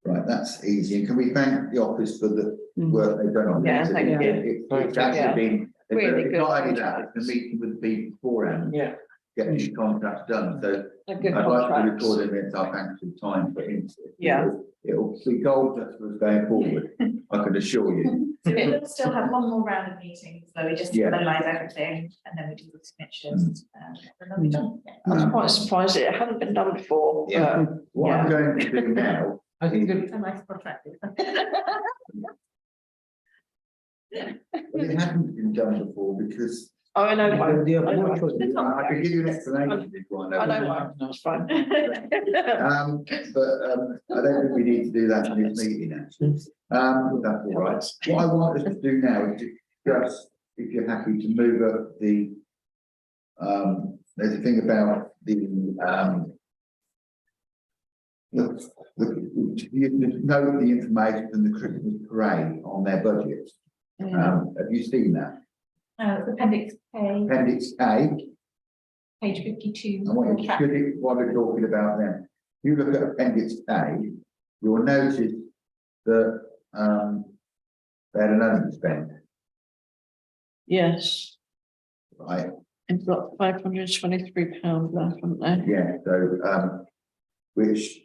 Right, that's easy, and can we thank the office for the work they've done on Yeah, this? thank you. It's actually been, Really it's good not only that, contracts. it's the meeting with the people beforehand, Yeah. getting these contracts done, so A good I'd like to contract. record in it our thanks for the time for it. Yeah. It'll be gold just for us going forward, I can assure you. So it will still have one more round of meetings, where we just Yeah. analyse everything, and then we do the signatures, and then we're done. I was quite surprised it hadn't been done before. Yeah. but What I'm going to do now, I think that A nice contract. well, it hasn't been done before because Oh, I know why. the I know approach was. I can give you an explanation if you want to know. I know why, that's fine. But I don't think we need to do that in this meeting, actually. That's all right. What I want us to do now is to just, if you're happy to move up the, there's a thing about you know the information from the Christmas parade on their budget. Have you seen that? Appendix A, Appendix A. page 52. I want you to should it while we're talking about them. If you look at Appendix A, you'll notice that they had an underspend, Yes, right? it's got £523 left, haven't they? Yeah, so which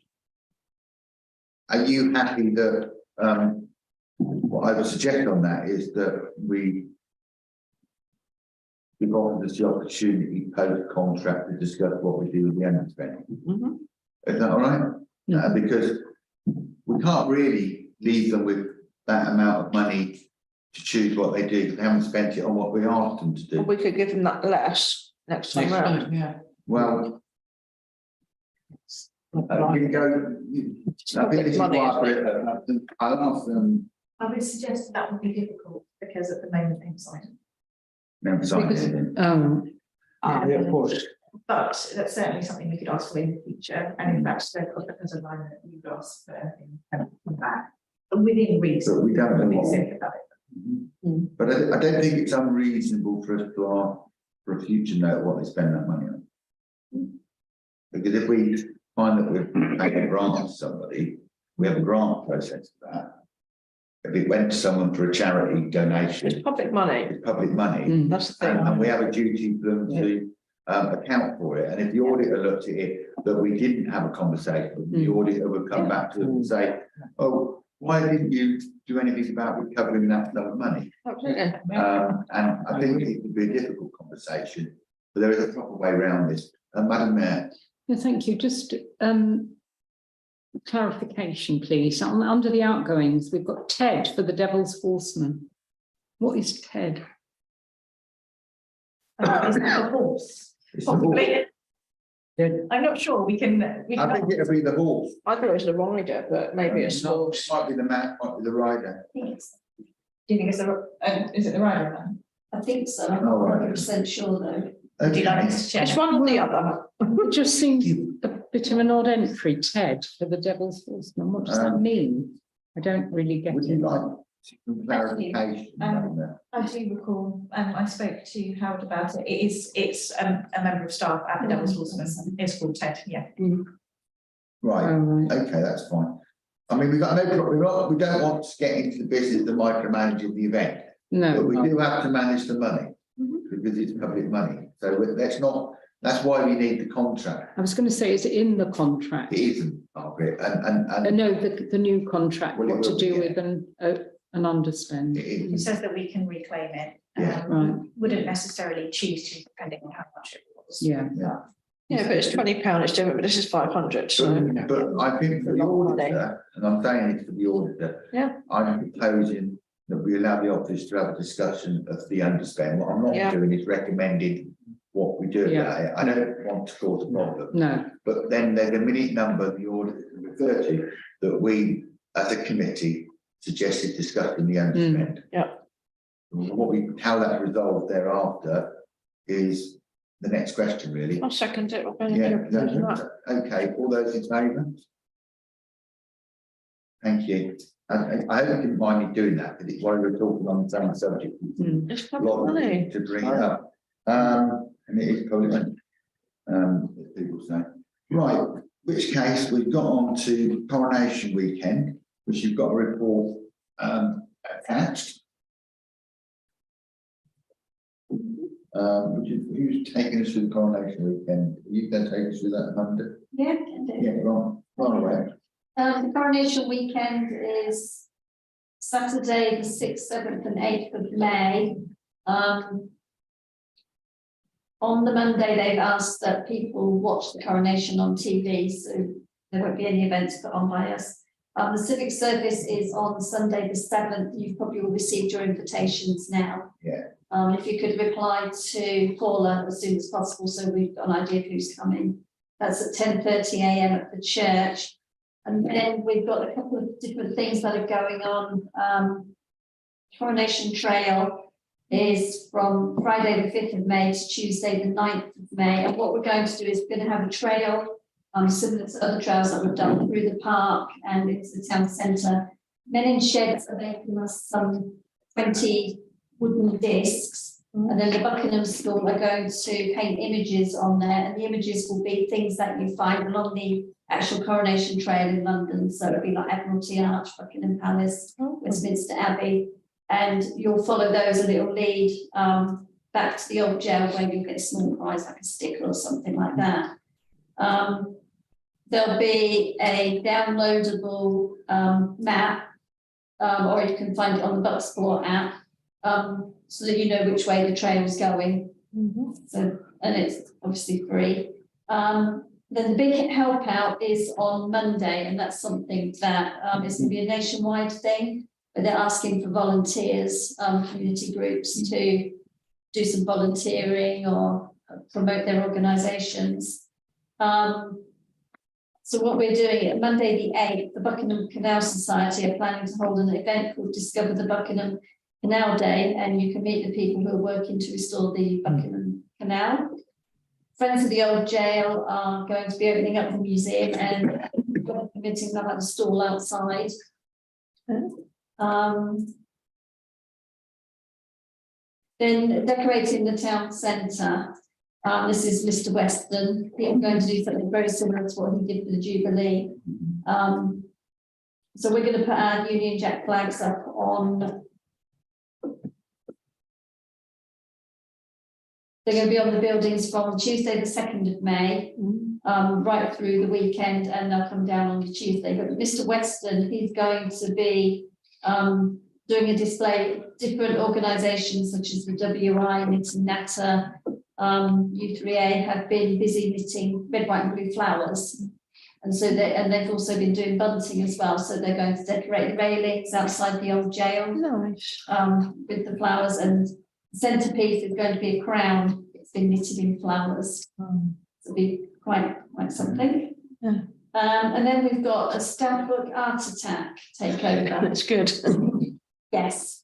are you happy that what I would suggest on that is that we give us the opportunity post-contract to discuss what we do with the underspend. Mhm. Is that all right? Because we can't really leave them with that amount of money to choose what they do, because they haven't spent it on what we asked them to do. We could give them that less next time round. Yeah. Well, you can go, I think this is Money, why isn't it? I'll ask them, I would suggest that would be difficult, because at the moment they've signed. them to sign Because, it in. Yeah, of course. But that's certainly something we could ask for in the future, and in fact, the contract a line that we would ask for and come back within reason. But we don't know Be what. safe about it. But I don't think it's unreasonable for us to ask for a future note what they spend that money on. Because if we find that we're paying a grant to somebody, we have a grant process for that. If it went to someone for a charity donation, It's public money, it's public money, that's the thing. and we have a duty for them to account for it. And if the auditor looked at it, that we didn't have a conversation, the auditor would come back to us and say, oh, why didn't you do anything about recovering that sum of money? Absolutely. And I think it would be a difficult conversation, but there is a proper way around this. Madam Mayor. Yeah, thank you. Just clarification, please. Under the outgoings, we've got TED for the Devil's Horseman. What is TED? Is that a horse? It's the horse. Possibly. Yeah. I'm not sure, we can. I think it'll be the horse. I thought it was the rider, but maybe it's Not- horse. Might be the man, might be the rider. Do you think it's the, is it the rider one? I think so, I'm Oh, not right. 100% sure though. Do you like us to check? It's one or the other. It just seems a bit of an odd entry, TED for the Devil's Horseman. What does that mean? I don't really get Would it. you like some clarification? Madam Mayor? I do recall, I spoke to Howard about it, it's a member of staff at the Devil's Horseman, it's called Ted, yeah. Right, Oh, right. okay, that's fine. I mean, we've got no problem, we don't want to get into the business of micromanaging the event. But No, we do have to manage the money because it's public money. So that's not, that's why we need the contract. I was going to say, is it in the contract? It isn't, Margaret, and No, the new contract, Well, it what to will do be, with an underspend. it It is, says that we can reclaim it. Yeah. Right. Wouldn't necessarily choose to, depending on how much it was. Yeah. Yeah, but it's £20, it's different, but this is 500, so. but I think for the auditor, and I'm saying it for the auditor. Yeah. I'm proposing that we allow the office to have a discussion of the underspend. What I'm not Yeah. doing is recommending what we do about it. I don't want to cause a problem. No, But then there's a minute number the auditor can refer to that we, as a committee, suggested discussing the underspend. Yeah. How that resolved thereafter is the next question, really. I'll second it. Yeah, okay, all those in favour? Thank you. I hope you didn't mind me doing that, because it's why we're talking on the same subject. It's A public lot of money. things to bring it up. And it is probably, as people say. Right, which case we've got on to Coronation Weekend, which you've got a report attached. Who's taking us through the Coronation Weekend? You can take us through that, Amanda? Yeah, can do. Yeah, wrong away. The Coronation Weekend is Saturday, the 6th, 7th and 8th of May. On the Monday, they've asked that people watch the coronation on TV, so there won't be any events put on by us. The civic service is on Sunday, the 7th. You've probably all received your invitations now. Yeah. If you could reply to Paula as soon as possible, so we've got an idea of who's coming. That's at 10:30 a.m. at the church. And then we've got a couple of different things that are going on. Coronation Trail is from Friday the 5th of May to Tuesday the 9th of May. And what we're going to do is we're going to have a trail similar to other trails that we've done through the park and into the town centre. Men in Sheds are making us some 20 wooden discs. And then the Buckingham School are going to paint images on there, and the images will be things that you find along the actual Coronation Trail in London. So it'll be like Admiralty Arch, Buckingham Palace, Westminster Abbey, and you'll follow those and it'll lead back to the old jail where you'll get a small prize like a sticker or something like that. There'll be a downloadable map, or you can find it on the Bucksport app, so that you know which way the trail is going. So, and it's obviously free. Then the big help out is on Monday, and that's something that is going to be a nationwide thing, but they're asking for volunteers, community groups to do some volunteering or promote their organisations. So what we're doing at Monday the 8th, the Buckingham Canal Society are planning to hold an event called Discover the Buckingham Canal Day, and you can meet the people who are working to restore the Buckingham Canal. Friends of the Old Jail are going to be opening up the museum and committing to have a stall outside. Then decorating the town centre. This is Mr. Weston. He's going to do something very similar to what he did for the Jubilee. So we're going to put our Union Jack flags up on. They're going to be on the buildings from Tuesday the 2nd of May, right through the weekend, and they'll come down on the Tuesday. But Mr. Weston, he's going to be doing a display. Different organisations such as the WI, Knitting Natter, U3A have been busy knitting red, white and blue flowers. And so they've also been doing bunting as well. So they're going to decorate the railings outside the old jail. Nice. With the flowers, and the centrepiece is going to be a crown. It's been knitted in flowers. So it'll be quite something. Yeah. And then we've got a stamp book art attack takeover. That's good. Yes.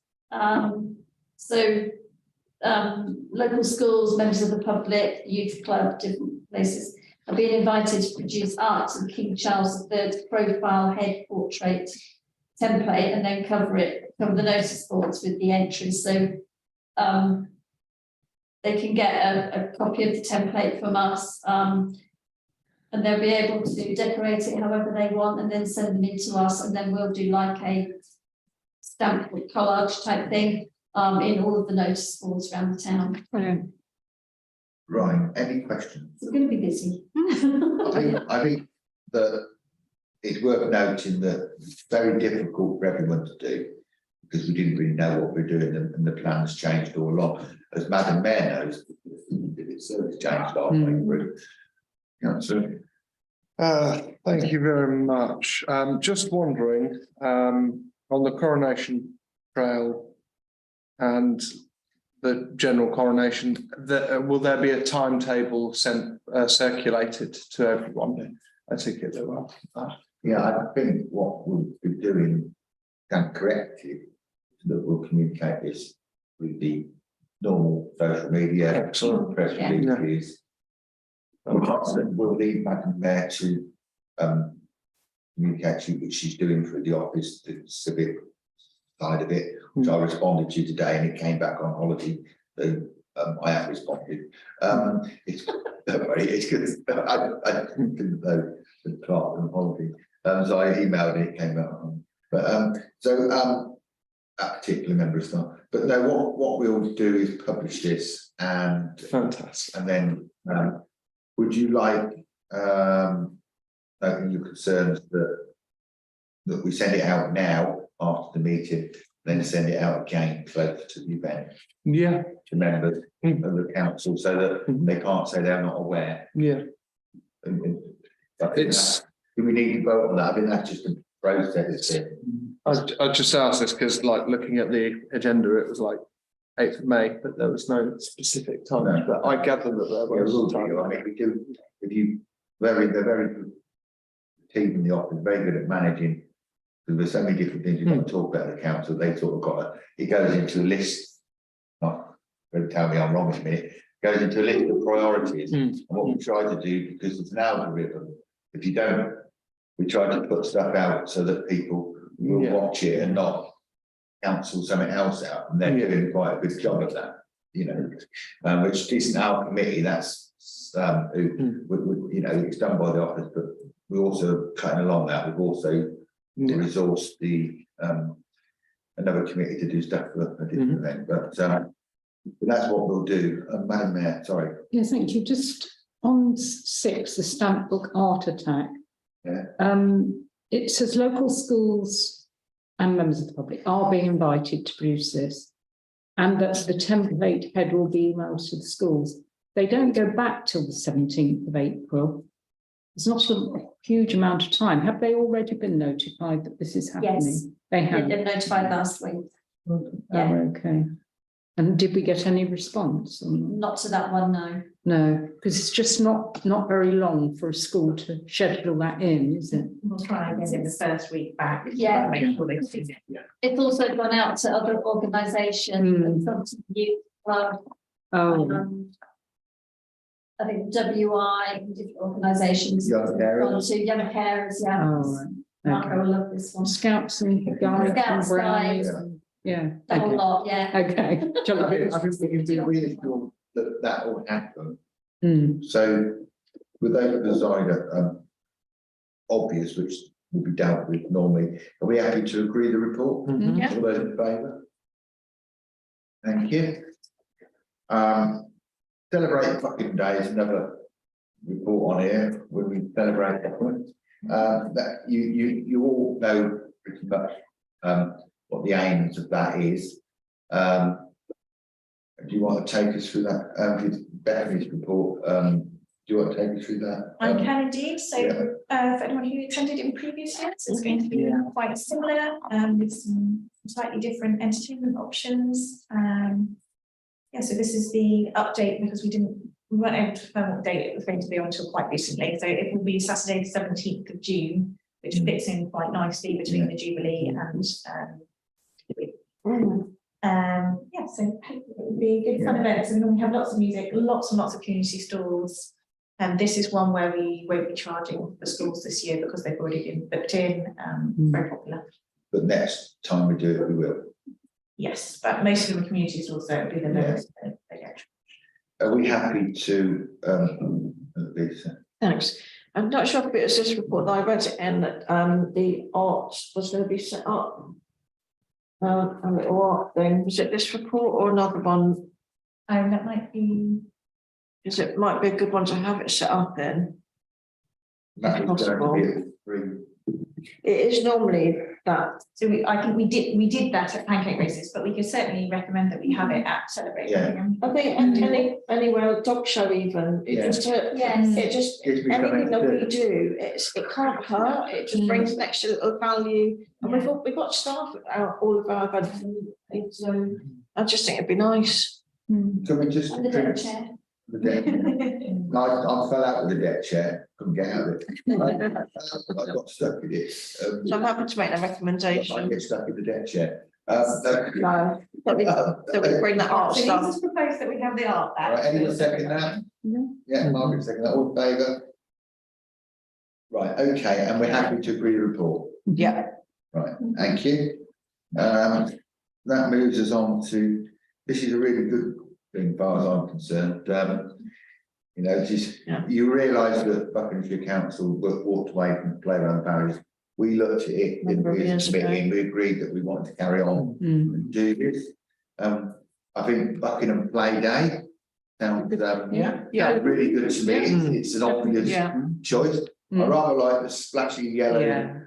Local schools, members of the public, youth club, different places are being invited to produce art of King Charles III profile head portrait template, and then cover the notice boards with the entries. So they can get a copy of the template from us, and they'll be able to decorate it however they want and then send them in to us, and then we'll do like a stamp collage type thing. in all of the notice boards around the town. Brilliant. Right, any questions? We're going to be busy. I think that it's worth noting that it's very difficult for everyone to do, because we didn't really know what we're doing, and the plan's changed all along. As Madam Mayor knows, it's changed halfway through. Councillor. Thank you very much. Just wondering, on the Coronation Trail and the general coronation, will there be a timetable circulated to everyone? I think it will. Yeah, I think what we'll be doing, can correct it, that we'll communicate this with the normal social media, Excellent. press Yeah. releases. We'll leave Madam Mayor to communicate to you, which she's doing through the office, the civic side of it, which I responded to today, and it came back on holiday. So I have responded. It's because I didn't know the clerk on holiday. So I emailed it, it came out. But that particular member of staff. But no, what we'll do is publish this, and Fantastic. and then would you like noting your concerns that we send it out now after the meeting, then send it out again closer to the event Yeah, to members of the council, so that they can't say they're not aware. yeah. Do we need to vote on that? I think that's just a process. I just asked this because, like, looking at the agenda, it was like 8th of May, but there was no specific time. No. But I gather that there Yeah, was we'll some do. I time. mean, we do. If you they're very good team in the office, very good at managing. Because there's so many different things you want to talk about at the council. They sort of got it goes into a list. Not going to tell me I'm wrong in a minute. Goes into a list of priorities. And what we try to do, because it's an algorithm, if you don't, we try to put stuff out so that people will watch it and not cancel something else out. And they're doing quite a good job of that, you know, which isn't our committee. That's it's done by the office, but we also cutting along that. We've also resourced the another committee to do stuff for a different event. But that's what we'll do. Madam Mayor, sorry. Yes, thank you. Just on 6, the stamp book art attack. Yeah. It says local schools and members of the public are being invited to produce this, and that the template head will be emailed to the schools. They don't go back till the 17th of April. It's not a huge amount of time. Have they already been notified that this is happening? Yes. They have. They've been notified last week. Oh, Yeah. okay. And did we get any response? Not to that one, no. No, because it's just not very long for a school to schedule that in, is it? We'll try and get it the first week back. Yeah. Make sure they've seen it. It's also gone out to other organisations, some to the youth club. I think WI, different organisations. Young carers. Gone to young carers, yeah. Oh, right. Marco Okay. will love this one. Scouts and guides and Scouts, brownies. guides. Yeah. The whole Okay. lot, yeah. Okay. I think we can be reassured that will happen. Mm. So with those design obvious, which will be dealt with normally, are we happy to agree the report? Mhm. Yeah. All those in favour? Thank you. Celebrate Buckingham Day is another report on here when we celebrate that one. That you all know pretty much what the aims of that is. Do you want to take us through that? With Bethany's report, do you want to take us through that? I can indeed. So for anyone who attended in previous years, it's going to be quite similar with some slightly different entertainment options. So this is the update because we weren't able to confirm what date it was going to be on until quite recently. So it will be Saturday, the 17th of June, which fits in quite nicely between the Jubilee and so it will be a good fun event. So we have lots of music, lots and lots of community stalls. And this is one where we won't be charging the stalls this year because they've already been booked in. Very popular. But next time we do it, we will. Yes, but most of the community stalls don't be the lowest. They get. Are we happy to Lisa? Thanks. I'm not sure if it was this report that I read it and that the art was going to be set up. a little art thing. Was it this report or another one? That might be, Because it might be a good one to have it set up in. That was going to be a free. It is normally that. so I think we did that at Pancake Races, but we could certainly recommend that we have it at Celebrate Yeah. Buckingham. I think anywhere, dog show even, it Yeah. just, Yes. it just, Gives me anything something that to we do, it can't hurt, it just brings an extra little value. And we've got staff at all of our events, so I just think it'd be nice. Can we just? And the deck chair. The deck. No, I fell out with the deck chair, couldn't get out of it. I got stuck with it. So I'm happy to make a I recommendation. get stuck with the deck chair. No, that we bring that art So this stuff. is proposed that we have the art back. Right, anyone second that? Yeah, Margaret second that, all in favour? Right, okay, and we're happy to agree the report. Yeah. Right, thank you. That moves us on to, this is a really good thing as far as I'm concerned. You know, it is, you realise that Buckinghamshire Council walked away from Play Around the Parishes. We looked at it, and we agreed that we wanted to carry on and do this. I think Buckingham Play Day sounds really good to me. It's an obvious choice. I rather like the splashy yellow,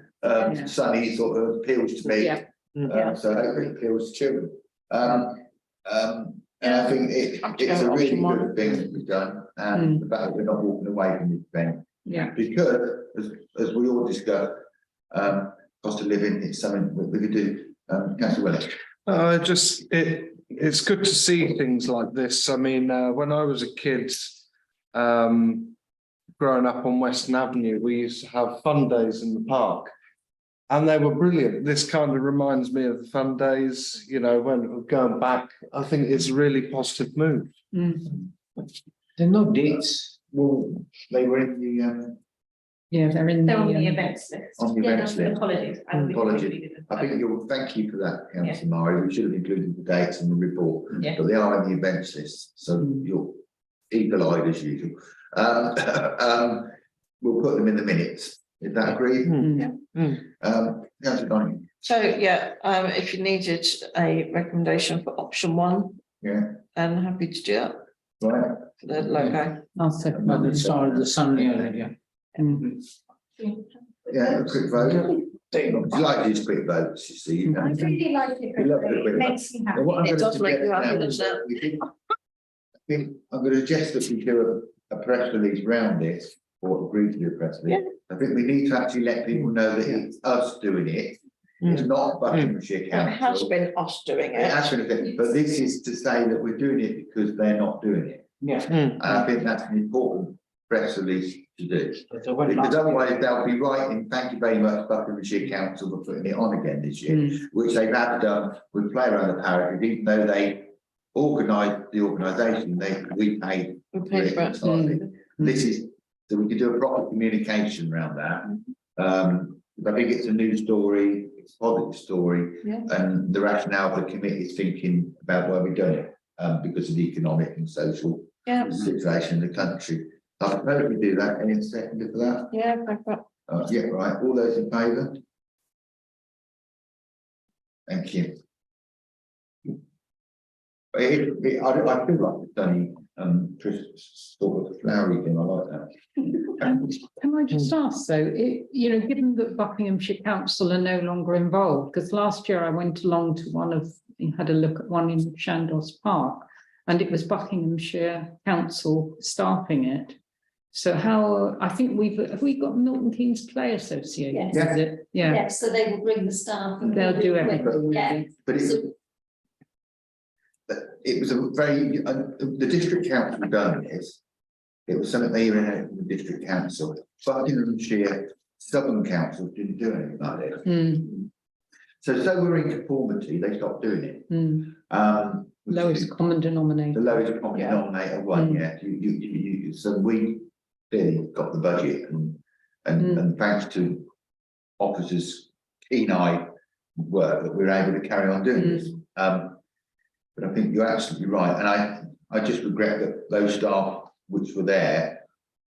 sunny sort of appeals to me. So hopefully it appeals to children. And I think it's a really good thing that we've done, and the fact that we're not walking away from this thing. Yeah. Because as we all discussed, cost of living, it's something that we could do. Councillor Willis. It's good to see things like this. I mean, when I was a kid, growing up on Western Avenue, we used to have fun days in the park. And they were brilliant. This kind of reminds me of the fun days, you know, when we're going back. I think it's a really positive move. There are no dates. Well, they were in the they're in They're on the the events list. on the events list. Apologies. Apologies. I think thank you for that, Councillor Murray. We should have included the dates in the report, Yeah. but they are in the events list, so you're eagle-eyed as usual. We'll put them in the minutes. Is that agreed? Councillor Donny. So, if you needed a recommendation for option 1, then happy to do it Right. for the logo. I'll second But that. the star, the sun, yeah. Yeah, a quick vote. You like these quick votes, you see. You I know. really like it. We love the It quick makes me happy. Well, what I'm It gonna does make suggest you happy, now doesn't is that I think I'm going to suggest that we do a press release round this, or agree to do a press release. I think we need to actually let people know that it's us doing it. It's not Buckinghamshire It Council. has been us doing It it. has been a thing, but this is to say that we're doing it because they're not doing it. And I think that's an important press release to do. Because otherwise they'll be writing, thank you very much, Buckinghamshire Council, for putting it on again this year, which they've had done with Play Around the Parishes, even though they organised the organisation, we paid for it entirely. This is, so we could do a proper communication around that. I think it's a news story, it's a positive story, and the rationale of the committee is thinking about where we're going, because of the economic and social situation in the country. I propose we do that. Any second for that? Yeah, Right. All those in favour? Thank you. I feel like it's done sort of flowery thing. I like that. Can I just ask though, given that Buckinghamshire Council are no longer involved, because last year I went along to had a look at one in Chandos Park, and it was Buckinghamshire Council staffing it. So I think have we got Milton Keynes Play Association? Yes. Is it? Yeah. Yeah, so they will bring the staff. And They'll do everything. Yeah. But it was a very, the district council done this. It was something they inherited from the district council. Buckinghamshire Southern Council didn't do anything like it. So we're in conformity, they stopped doing it. Lowest common denominator. The lowest common denominator one, so we clearly got the budget and thanks to officers' keen-eyed work that we're able to carry on doing this. But I think you're absolutely right, and I just regret that those staff which were there,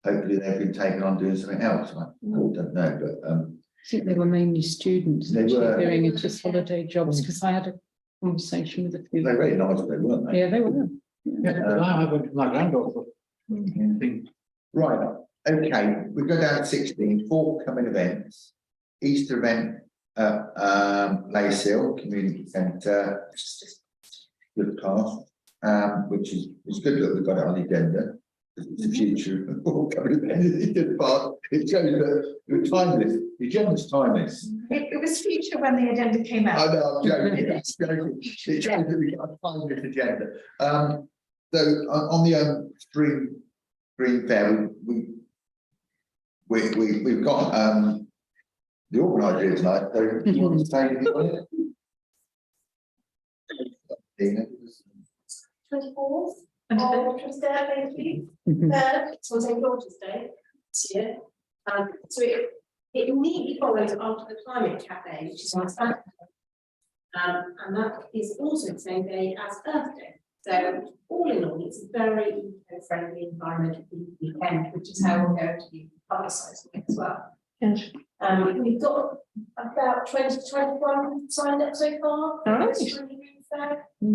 hopefully they've been taken on doing something else. I don't know, but think they were mainly students They actually were. doing it as holiday jobs, because I had a conversation with a few. They're very nice, they weren't they? Yeah, they were. Yeah, I went to my granddaughter. Thing. Right, okay, we go down to 16, forthcoming events, Easter event at Lace Hill Community Centre, good pass, which is, it's good that we've got it on the agenda. It's the future of forthcoming events, it's a good part, it shows that we're timeless, the agenda's timeless. It was future when the agenda came I out. know, I'm joking, it's joking. It shows that we've got a timeless agenda. So on the spring fair, we've got the organiser here tonight, so you want to say anything on it? 24th of Tuesday, thank you. It's on St. George's Day this year. So it immediately follows after the Climate Cafe, which is on Saturday. And that is also the same day as Earth Day. So all in all, it's a very eco-friendly environmental weekend, which is how we're going to be publicising it as well. Yes. We've got about 20 to 21 signed up so far. Nice.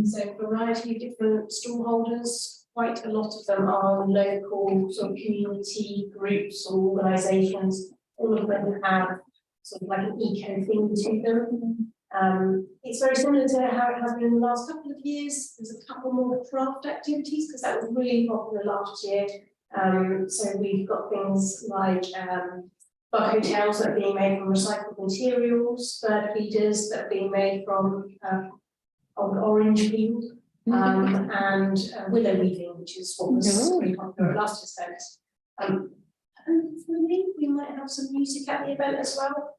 So a variety of different stall holders, quite a lot of them are local sort of community groups or organisations. All of them have sort of like an eco thing to them. It's very similar to how it has been in the last couple of years. There's a couple more craft activities because that was really popular last year. So we've got things like bug hotels that are being made from recycled materials, bird feeders that are being made from old orange peel, and willow weaving, which is what was really popular at last year's event. Hopefully we might have some music at the event as well.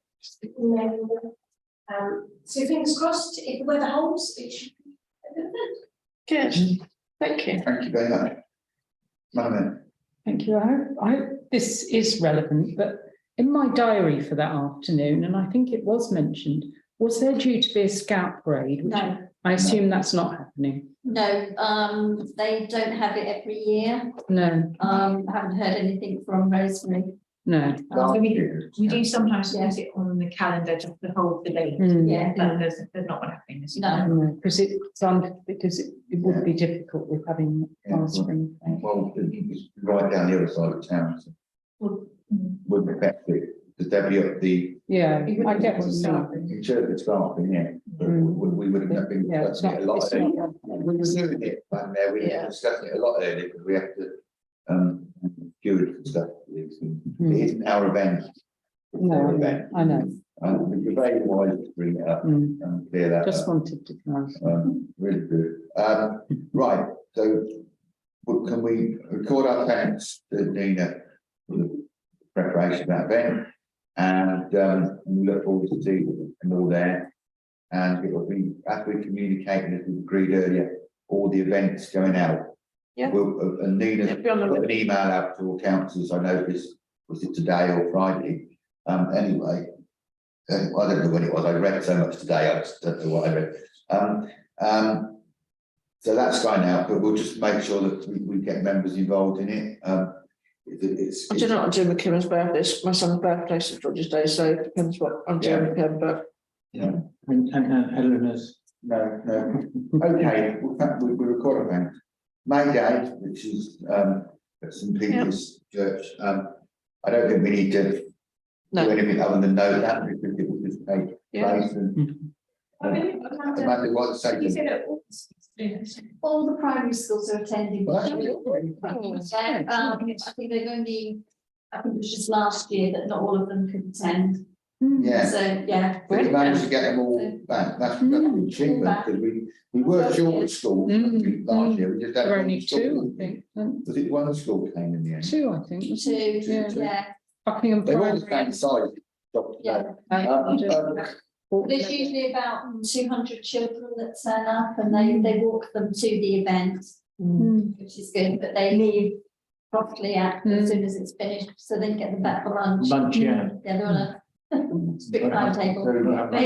So fingers crossed, if the weather holds, it should be a good event. Good, thank you. Thank you very much. Madam Thank you. I hope this is relevant, but in my diary for that afternoon, and I think it was mentioned, was there due to be a scout parade? Which No. I assume that's not happening. No, they don't have it every year. No, I haven't heard anything from Rosemary. no. So we do sometimes use it on the calendar just to hold the date. Yeah. But there's not one happening this year. No. Because it would be difficult with having our spring fair. Well, it's right down the other side of town, so wouldn't affect it, because they'll be up the Yeah, I get what you're saying. interpret staffing, yeah. But we would have been Yeah, it's discussing not, it a lot it's earlier. not. We were doing it back there, we were discussing it a lot earlier, because we have to do it and stuff. It isn't our event. It's their No, event. I know. But you're very wise to bring it up and clear that Just up. wanted to clarify. Really good. Right, so can we record our thanks to Nina for the preparation of that event? And we look forward to seeing them all there. And it will be, as we communicated, as we agreed earlier, all the events going out. Yeah. And Nina It'll be on the put an email out to all councillors, I noticed, was it today or Friday? Anyway, I don't know when it was, I read so much today, I just don't know what I read. So that's going out, but we'll just make sure that we get members involved in it. I don't know what I'm doing with Kim's birthday, it's my son's birthday, so George's Day, so it depends what I'm doing with him, but. Yeah. And Eleanor's. No. Okay, we record a event. May Day, which is at St Peter's Church. I don't think we need to do anything other than know that, because it will just take place and. Amanda, what to say? You said it all. All the primary schools are attending. Well, that's Yeah, I think they've only, I think it was just last year that not all of them could attend. Yeah. So, yeah. But you managed to get them all back. That's an achievement, because we were short of schools last year. We just had There were one only school. two, I think. Was it one school came in the end? Two, I think. Two, yeah. Buckingham. They were all the Primary. same size. Yeah. There's usually about 200 children that turn up, and they walk them to the event, which is good, but they leave properly as soon as it's finished, so they get them back for lunch. Lunch, yeah. Yeah, they're on a strict timetable. But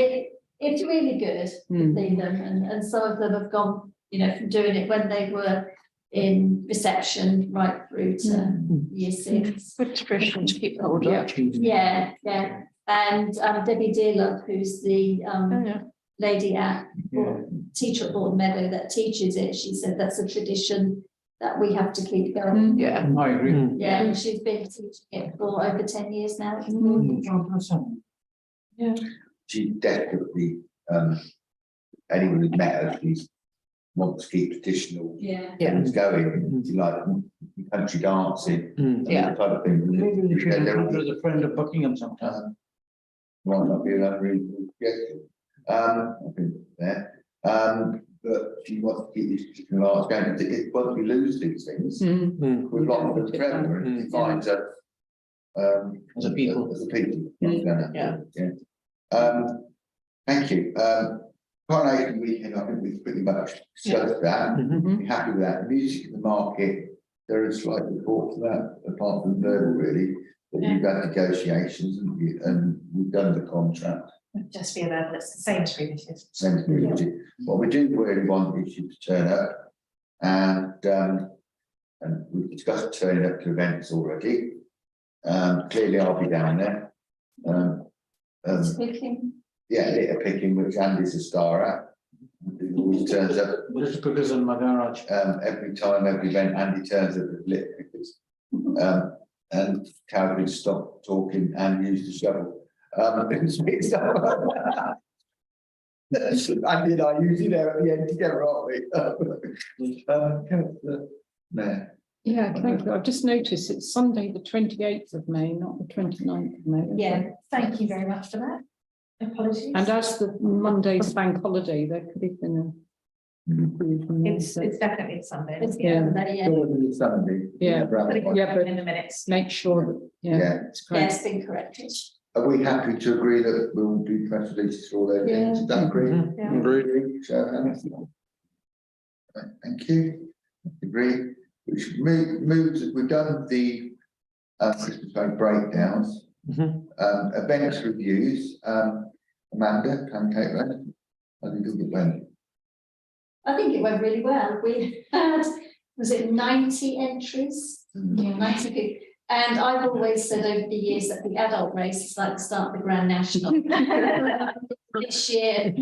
it's really good to see them, and some of them have gone, from doing it when they were in reception right through to year 6. Good tradition to keep hold of. Yeah. And Debbie Dearlove, who's the yeah. lady at, Yeah. or teacher at Bourne Meadow that teaches it, she said that's a tradition that we have to keep going. Yeah. I agree. Yeah, and she's been teaching it for over 10 years now. She definitely, anyone who's met her, she's wants to keep traditional Yeah. things going, like country dancing. and Yeah. that type of thing. Maybe we should There have will her be- as a friend of Buckingham sometime. Might not be an unreasonable suggestion. I think there. But she wants to keep these traditional arts going. Once we lose these things, we've lost them forever, and it defines us. As a people. As a people. Yeah. Thank you. Coronation Weekend, I think we've pretty much discussed that. Be happy with that. Music in the market, there is slight report to that, apart from verbal really. But you've had negotiations and we've done the contract. Just be available, it's the same as previous years. Same as previous year. What we do really want is you to turn up and we've discussed turning up to events already. Clearly I'll be down there. Speaking. Yeah, litter picking, which Andy's a star at. He always turns up. Just because in my garage. Every time, every event, Andy turns up with litter pickers. And Calvin stopped talking and used the shovel. Andy and I usually there at the end together, aren't we? Mayor. Yeah, thank you. I've just noticed it's Sunday, the 28th of May, not the 29th of May. Yeah, thank you very much for that. Apologies. And as the Monday's bank holiday, there could have been It's definitely Sunday. It's Yeah. Sunday, yeah. Sunday. Yeah. Yeah, but in the minutes. make sure that, yeah, Yeah. it's Yeah, correct. it's been corrected. Are we happy to agree that we'll do press releases for all those things? Is that agree? Yeah. Agree. Show of hands. Right, thank you. Agree. Which moves, we've done the Christmas bank breakdowns. Events reviews, Amanda, Pancake Race. I think it went. I think it went really well. We had, was it 90 entries? 90 people. And I've always said over the years that the adult race is like the start of the Grand National. This year,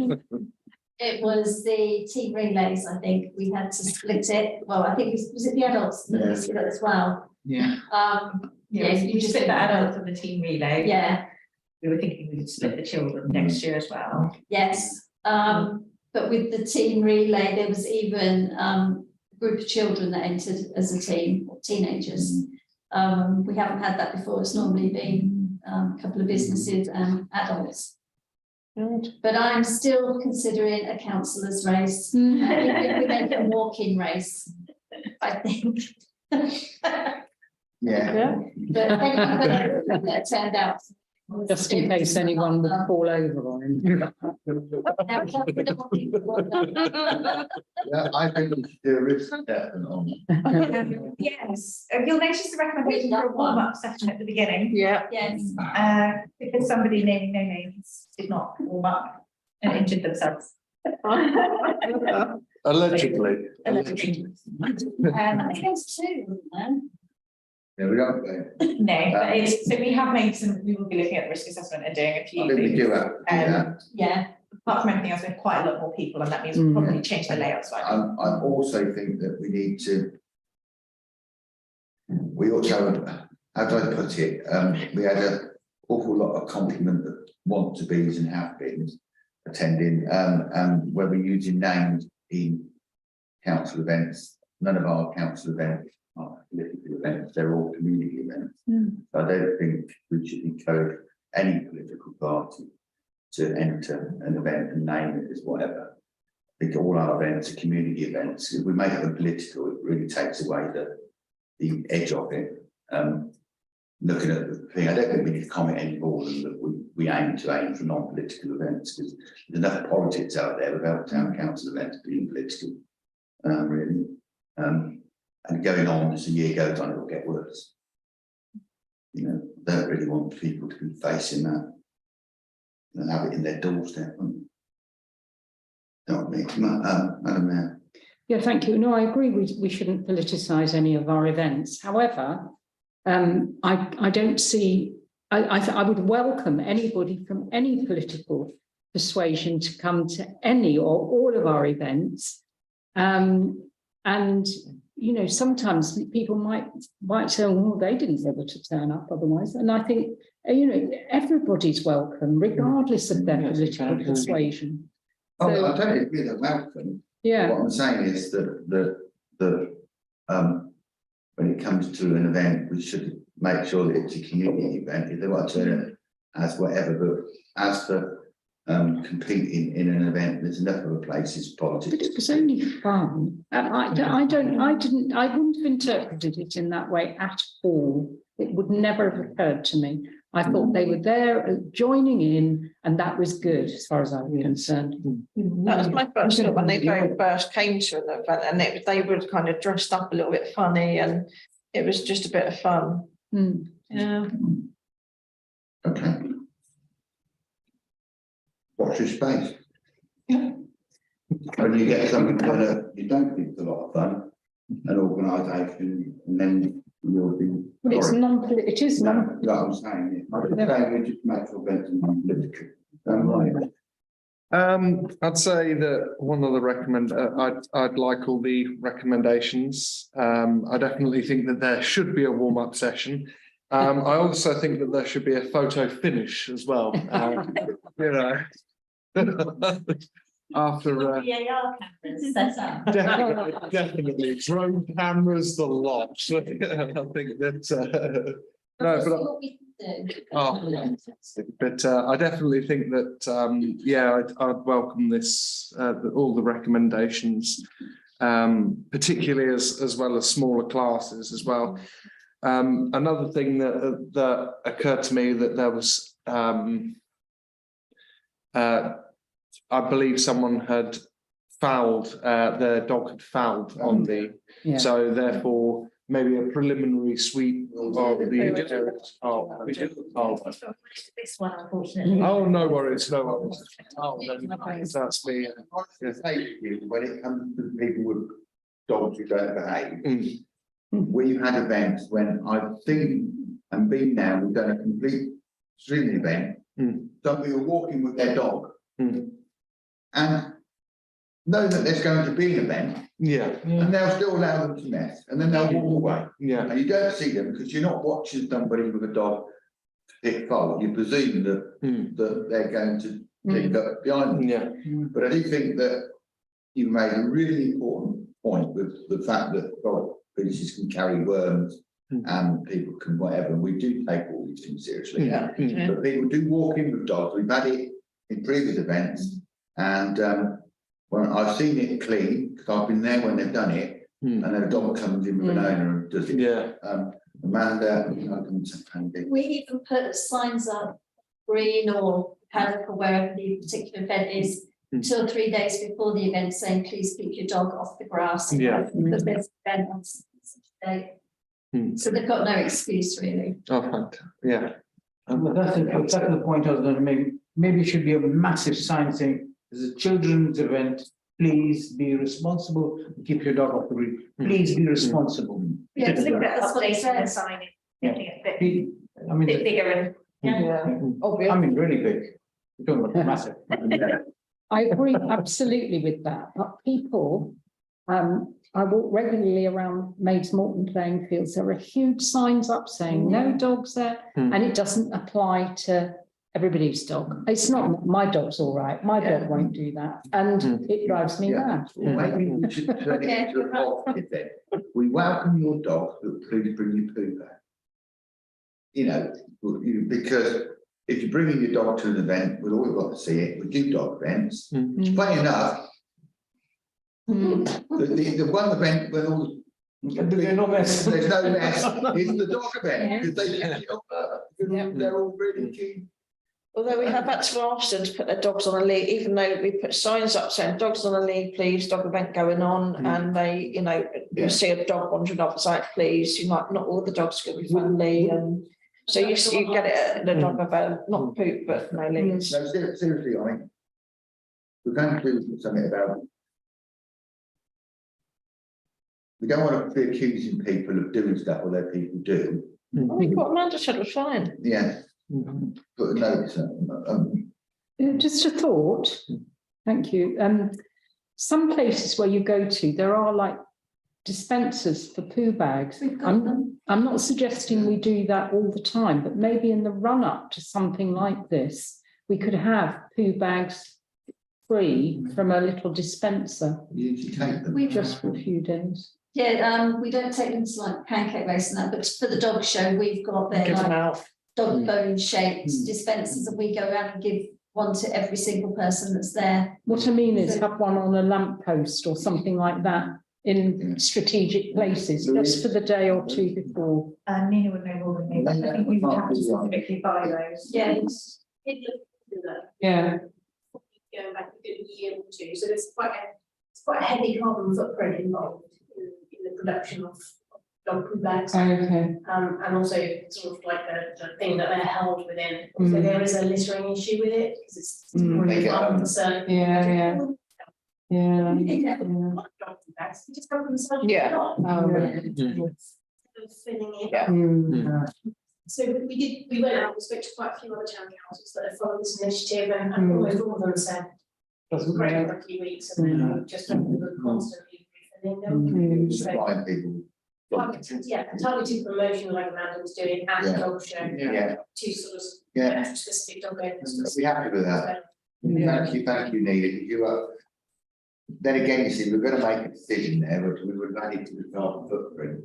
it was the team relays, I think. We had to split it. Well, I think was it the adults that we split as well? Yeah. Yeah, you just split the adults and the team relay. Yeah, We were thinking we would split the children next year as well. yes. But with the team relay, there was even a group of children that entered as a team, or teenagers. We haven't had that before. It's normally been a couple of businesses and adults. But I'm still considering a councillor's race. If we make a walk-in race, I think. Yeah. But anything that turned out. Just in case anyone would fall over on him. Yeah, I think we should do a risk assessment on. Yes, you'll notice the recommendation for a warm-up session at the beginning. Yeah. Yes. Because somebody naming no names did not warm up and injured themselves. Allegedly. Allegedly. I think there's two, wasn't there? Yeah, we don't. No, but it's, so we have made some, we will be looking at the risk assessment and doing a few I think we things. do have to do that. Yeah. Apart from everything else, we have quite a lot more people, and that means we'll probably change the layout slightly. I also think that we need to. We also, how do I put it? We had an awful lot of compliment of want to be's and have beens attending, and when we're using names in council events, none of our council events are political events, they're all community events. I don't think we should encourage any political party to enter an event and name it as whatever. I think all our events are community events. If we make them political, it really takes away the edge of it. Looking at the thing, I don't think we need to comment any more than that we aim for non-political events, because there's enough politics out there without town council events being political, really. And going on as the year goes on, it will get worse. You know, I don't really want people to be facing that and have it in their doorstep. Don't me, Madam Mayor. Yeah, thank you. No, I agree. We shouldn't politicise any of our events. However, I don't see I would welcome anybody from any political persuasion to come to any or all of our events. And, you know, sometimes people might say, well, they didn't bother to turn up otherwise. And I think, you know, everybody's welcome, regardless of their political persuasion. Oh, So, I totally agree that welcome. yeah. What I'm saying is that when it comes to an event, we should make sure that it's a community event. If they want to turn it as whatever, but as for competing in an event, there's enough other places politics. But it was only fun. I wouldn't have interpreted it in that way at all. It would never have occurred to me. I thought they were there joining in, and that was good as far as I was concerned. That was my first thought when they very first came to an event, and they were kind of dressed up a little bit funny, and it was just a bit of fun. Mm. Yeah. Okay. Watch your space. Yeah. When you get something that you don't think is a lot of fun, an organisation, and then you'll be. Well, it's it is non. No, I'm saying it. I'm saying we just make sure events are non-political. I'd say that one of the I'd like all the recommendations. I definitely think that there should be a warm-up session. I also think that there should be a photo finish as well. You know, after VAR cameras set up. definitely drone cameras, the lot. I think that no, but What we can do. oh, fantastic. But I definitely think that yeah, I'd welcome this, all the recommendations, particularly as well as smaller classes as well. Another thing that occurred to me that there was, I believe someone had fouled, their dog had fouled on the, Yeah. so therefore maybe a preliminary sweep of the. This one, unfortunately. Oh, no worries, no worries. Oh, then that's me. When it comes to people with dogs who don't behave, Mm. we've had events when I've seen and been there, we've done a complete streaming event. Mm. Somebody were walking with their dog Mm. and know that there's going to be an event, Yeah, and they'll still allow them to mess, and then they'll walk away. yeah, And you don't see them because you're not watching somebody with a dog pick fault. You presume that that they're going to pick up behind them. yeah, But I do think that you made a really important point with the fact that dog species can carry worms and people can whatever. And we do take all these things seriously. Yeah. But people do walk in with dogs. We've had it in previous events, and when I've seen it clean because I've been there when they've done it, and then a dog comes in with an owner and does it. yeah. Amanda, welcome to Pancake. We even put signs up, green or paddock or wherever the particular event is, 2 or 3 days before the event, saying please keep your dog off the grass. Yeah. Because there's an event on such a day. So they've got no excuse really. Oh, fantastic. Yeah. But that's exactly the point I was going to make. Maybe it should be a massive sign saying, "This is a children's event. Please be responsible. Keep your dog off the grid. Please be responsible." Yeah, I think that's what they said. said, sign it, making it a bit I mean, bigger and. I mean, really big. You're talking about massive. I agree absolutely with that. But people, I walk regularly around Maids Morton playing fields. There are huge signs up saying no dogs there, and it doesn't apply to everybody's dog. It's not my dog's all right. My dog won't do that, and it drives me mad. Maybe we should turn it into a positive then. We welcome your dog, but please bring your poo back. You know, because if you're bringing your dog to an event, we've always got to see it. We do dog events. Funny enough, the one event when all There's no mess. there's no mess is the dog event because they get it up, because they're all really keen. Although we have had to ask them to put their dogs on a lead, even though we put signs up saying dogs on a lead, please, dog event going on, and they, you know, you see a dog wandering off, it's like, please, you might not all the dogs are going to be friendly, and so you get it at the dog event, not poop, but no leads. No, seriously, I mean, we're going to do something about. We don't want to be accusing people of doing stuff or let people do. I think what Amanda said was fine. Yeah. put a note, Just a thought. Thank you. Some places where you go to, there are like dispensers for poo bags. I'm not suggesting we do that all the time, but maybe in the run up to something like this, we could have poo bags free from a little dispenser. you take them. We Just for a few days. Yeah, we don't take them to like Pancake Race and that, but for the dog show, we've got their Give them like out. dog bone shaped dispensers and we go around and give one to every single person that's there. What I mean is have one on a lamppost or something like that in strategic places, just for the day or two before. Nina would know more than me, but I think we would have to specifically buy those. Yeah, it's Yeah. going back a good year or two, so there's quite a heavy carbon footprint involved in the production of dog poo bags. Okay. And also sort of like the thing that they're held within. So there is a littering issue with it, because it's They really get hard concern. Yeah. Dog poo bags, you just come from the side of the Yeah. dog, filling it. Yeah. So we went out, we spoke to quite a few other town councils that have followed this initiative, and almost all of them said it's great for a few weeks, and we just constantly refilling them. Supplying people. Targeted promotion like Amanda was doing at the dog show. Yeah. To sort of Yeah. specific dog owners. Be happy with that. Thank you, Neil. You then again, you see, we're going to make a decision there, but we would add it to the carbon footprint.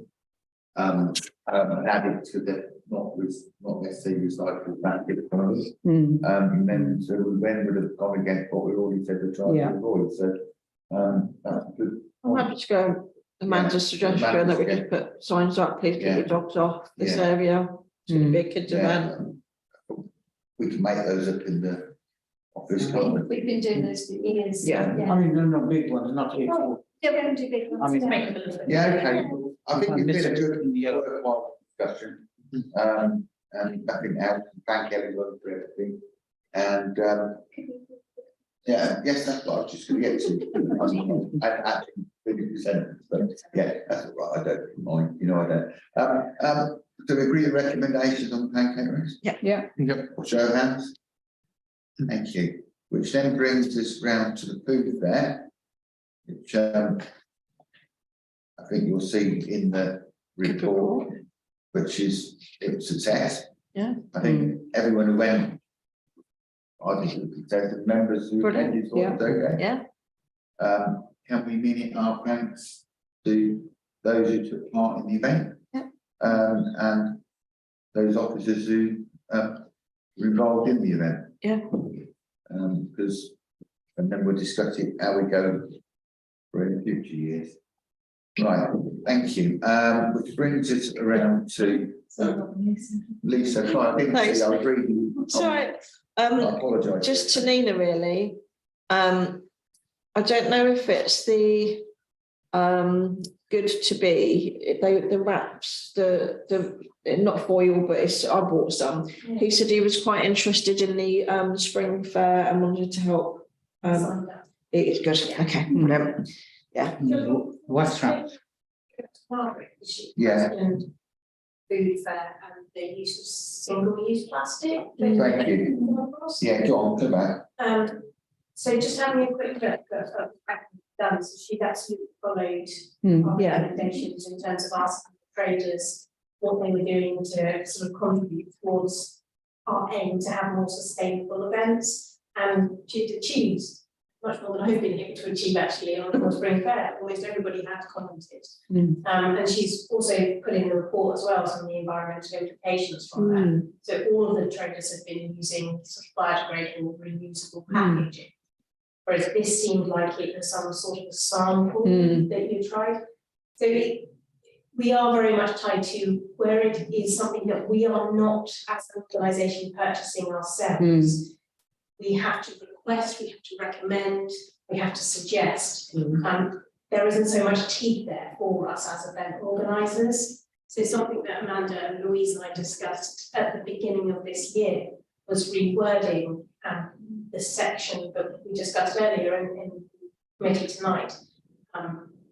And add it to the not necessarily recycled plastic products. And then so we then would have gone against what we already said we're trying to avoid. So that's good. I'm happy to go Amanda's suggestion that we just put signs up, please keep your dogs off this area. Shouldn't be a kids event. We can make those up in the office, can't we? We've been doing those for years. Yeah. I mean, no big ones, not here. Yeah, we don't do big ones. I mean, Make them a little bit. Yeah, okay. I think it's been a good in the yellow. worthwhile discussion. And I think Al, thank everyone for everything. And yes, that's what I was just going to get to. I actually 50%, but yeah, that's all right. I don't mind, I don't. Do we agree with recommendations on Pancake Race? Yeah. Show of hands. Thank you. Which then brings us round to the food fair, which I think you'll see in the report, which is a success. Yeah. I think everyone who went, I think the success of members who attended thought it was okay. Yeah. Can we mean it our thanks to those who took part in the event? Yeah. And those officers who were involved in the event. Yeah. Because, and then we'll discuss it, how we go for in future years. Right, thank you. Which brings us around to Lisa. Sorry, I didn't Thanks. see, I was reading. Sorry. I apologise. Just to Nina, really. I don't know if it's the good to be, the wraps, the not foil, but I bought some. He said he was quite interested in the spring fair and wanted to help. It's good. Okay. Yeah. What's right? Yeah. Food fair and the use of single-use plastic. Thank you. Yeah, go on, go back. So just having a quick look at done, so she'd absolutely followed our Yeah. recommendations in terms of asking the traders what they were doing to sort of contribute towards our aim to have more sustainable events, and she'd achieved much more than I've been able to achieve actually on the spring fair. Almost everybody had commented. And she's also put in the report as well some of the environmental implications from that. So all of the traders have been using sort of biodegradable, reusable packaging. Whereas this seemed like it was some sort of a sample that you tried. So we are very much tied to where it is something that we are not as an organisation purchasing ourselves. We have to request, we have to recommend, we have to suggest. There isn't so much teeth there for us as event organisers. So something that Amanda and Louise and I discussed at the beginning of this year was rewording the section that we discussed earlier in committee tonight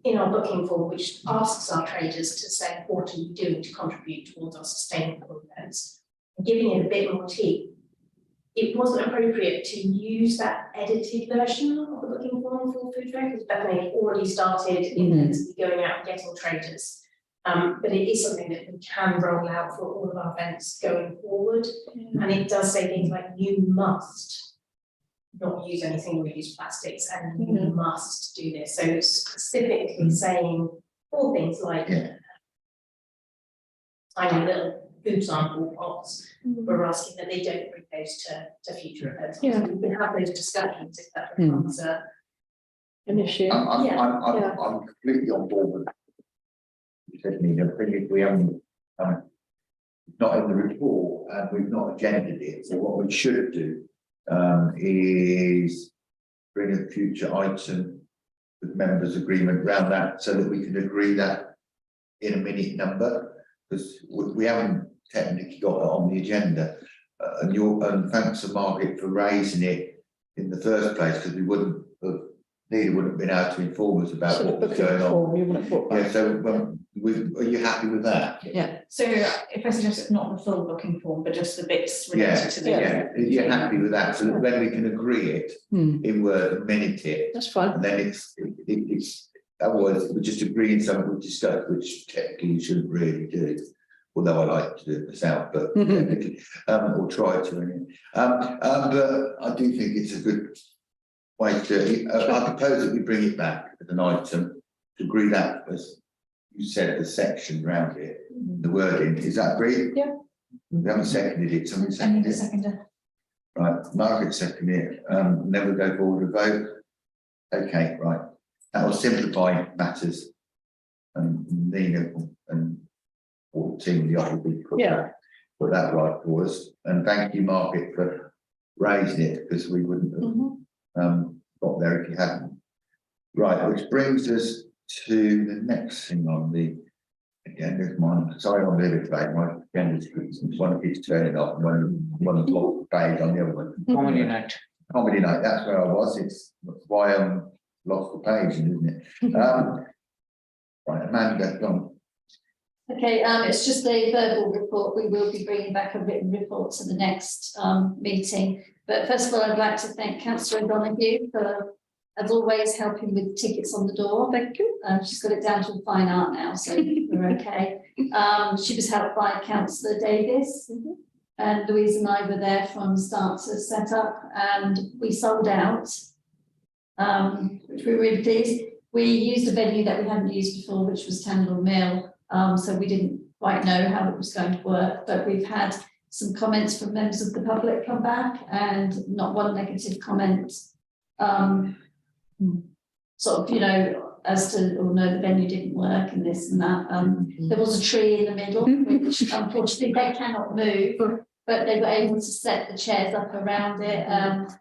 in our booking form, which asks our traders to say, what are you doing to contribute towards our sustainable events? giving it a bit more teeth, it wasn't appropriate to use that edited version of the booking form for food track, because Bethany had already started intensively going out and getting traders. But it is something that we can roll out for all of our events going forward. And it does say things like you must not use any single-use plastics and you must do this. So it's specifically saying all things like tiny little food sample pots. We're asking that they don't bring those to future events. Yeah. We can have those discussions if that becomes an issue. I'm completely on board with you said, Nina. I think if we haven't, not in the report and we've not agended it, so what we should do is bring a future item with members' agreement around that so that we can agree that in a minute number, because we haven't technically got it on the agenda. And thanks to Margaret for raising it in the first place, because we wouldn't have, Nina wouldn't have been able to inform us about what was going on. Yeah, so are you happy with that? Yeah. So if I suggest not the full booking form, but just the bits related to the. Yeah, you're happy with that, so that then we can agree it in Word and minute it. That's fine. And then it's otherwise we're just agreeing something we discussed, which technically you shouldn't really do. Although I like to do it myself, but technically, or try to anyway. But I do think it's a good way to. I propose that we bring it back as an item to agree that, as you said, the section around it, the wording. Is that agreed? Yeah. We haven't seconded it. Somebody I need seconded a it. seconder. Right, Margaret seconded it. And then we'll go forward with a vote. Okay, right. That will simplify matters. Nina and all the team in the office will put that right for us. And thank you, Margaret, for raising it, because we wouldn't have got there if you hadn't. Right, which brings us to the next thing on the agenda. Sorry, I'm a little bit late. My agenda's one keeps turning off, and one block page on the other one. Comedy night. Comedy night, that's where I was. It's why I'm lost the page, isn't it? Right, Amanda, go on. Okay, it's just a verbal report. We will be bringing back a written report to the next meeting. But first of all, I'd like to thank Councillor O'Donoghue for, as always, helping with tickets on the door. Thank you. She's got it down to a fine art now, so we're okay. She was helped by Councillor Davis, and Louise and I were there from start to set up, and we sold out, which we were really pleased. We used a venue that we hadn't used before, which was Tandle Mill. So we didn't quite know how it was going to work, but we've had some comments from members of the public come back, and not one negative comment. Sort of, you know, as to, oh no, the venue didn't work and this and that. There was a tree in the middle, which unfortunately they cannot move, but they were able to set the chairs up around it.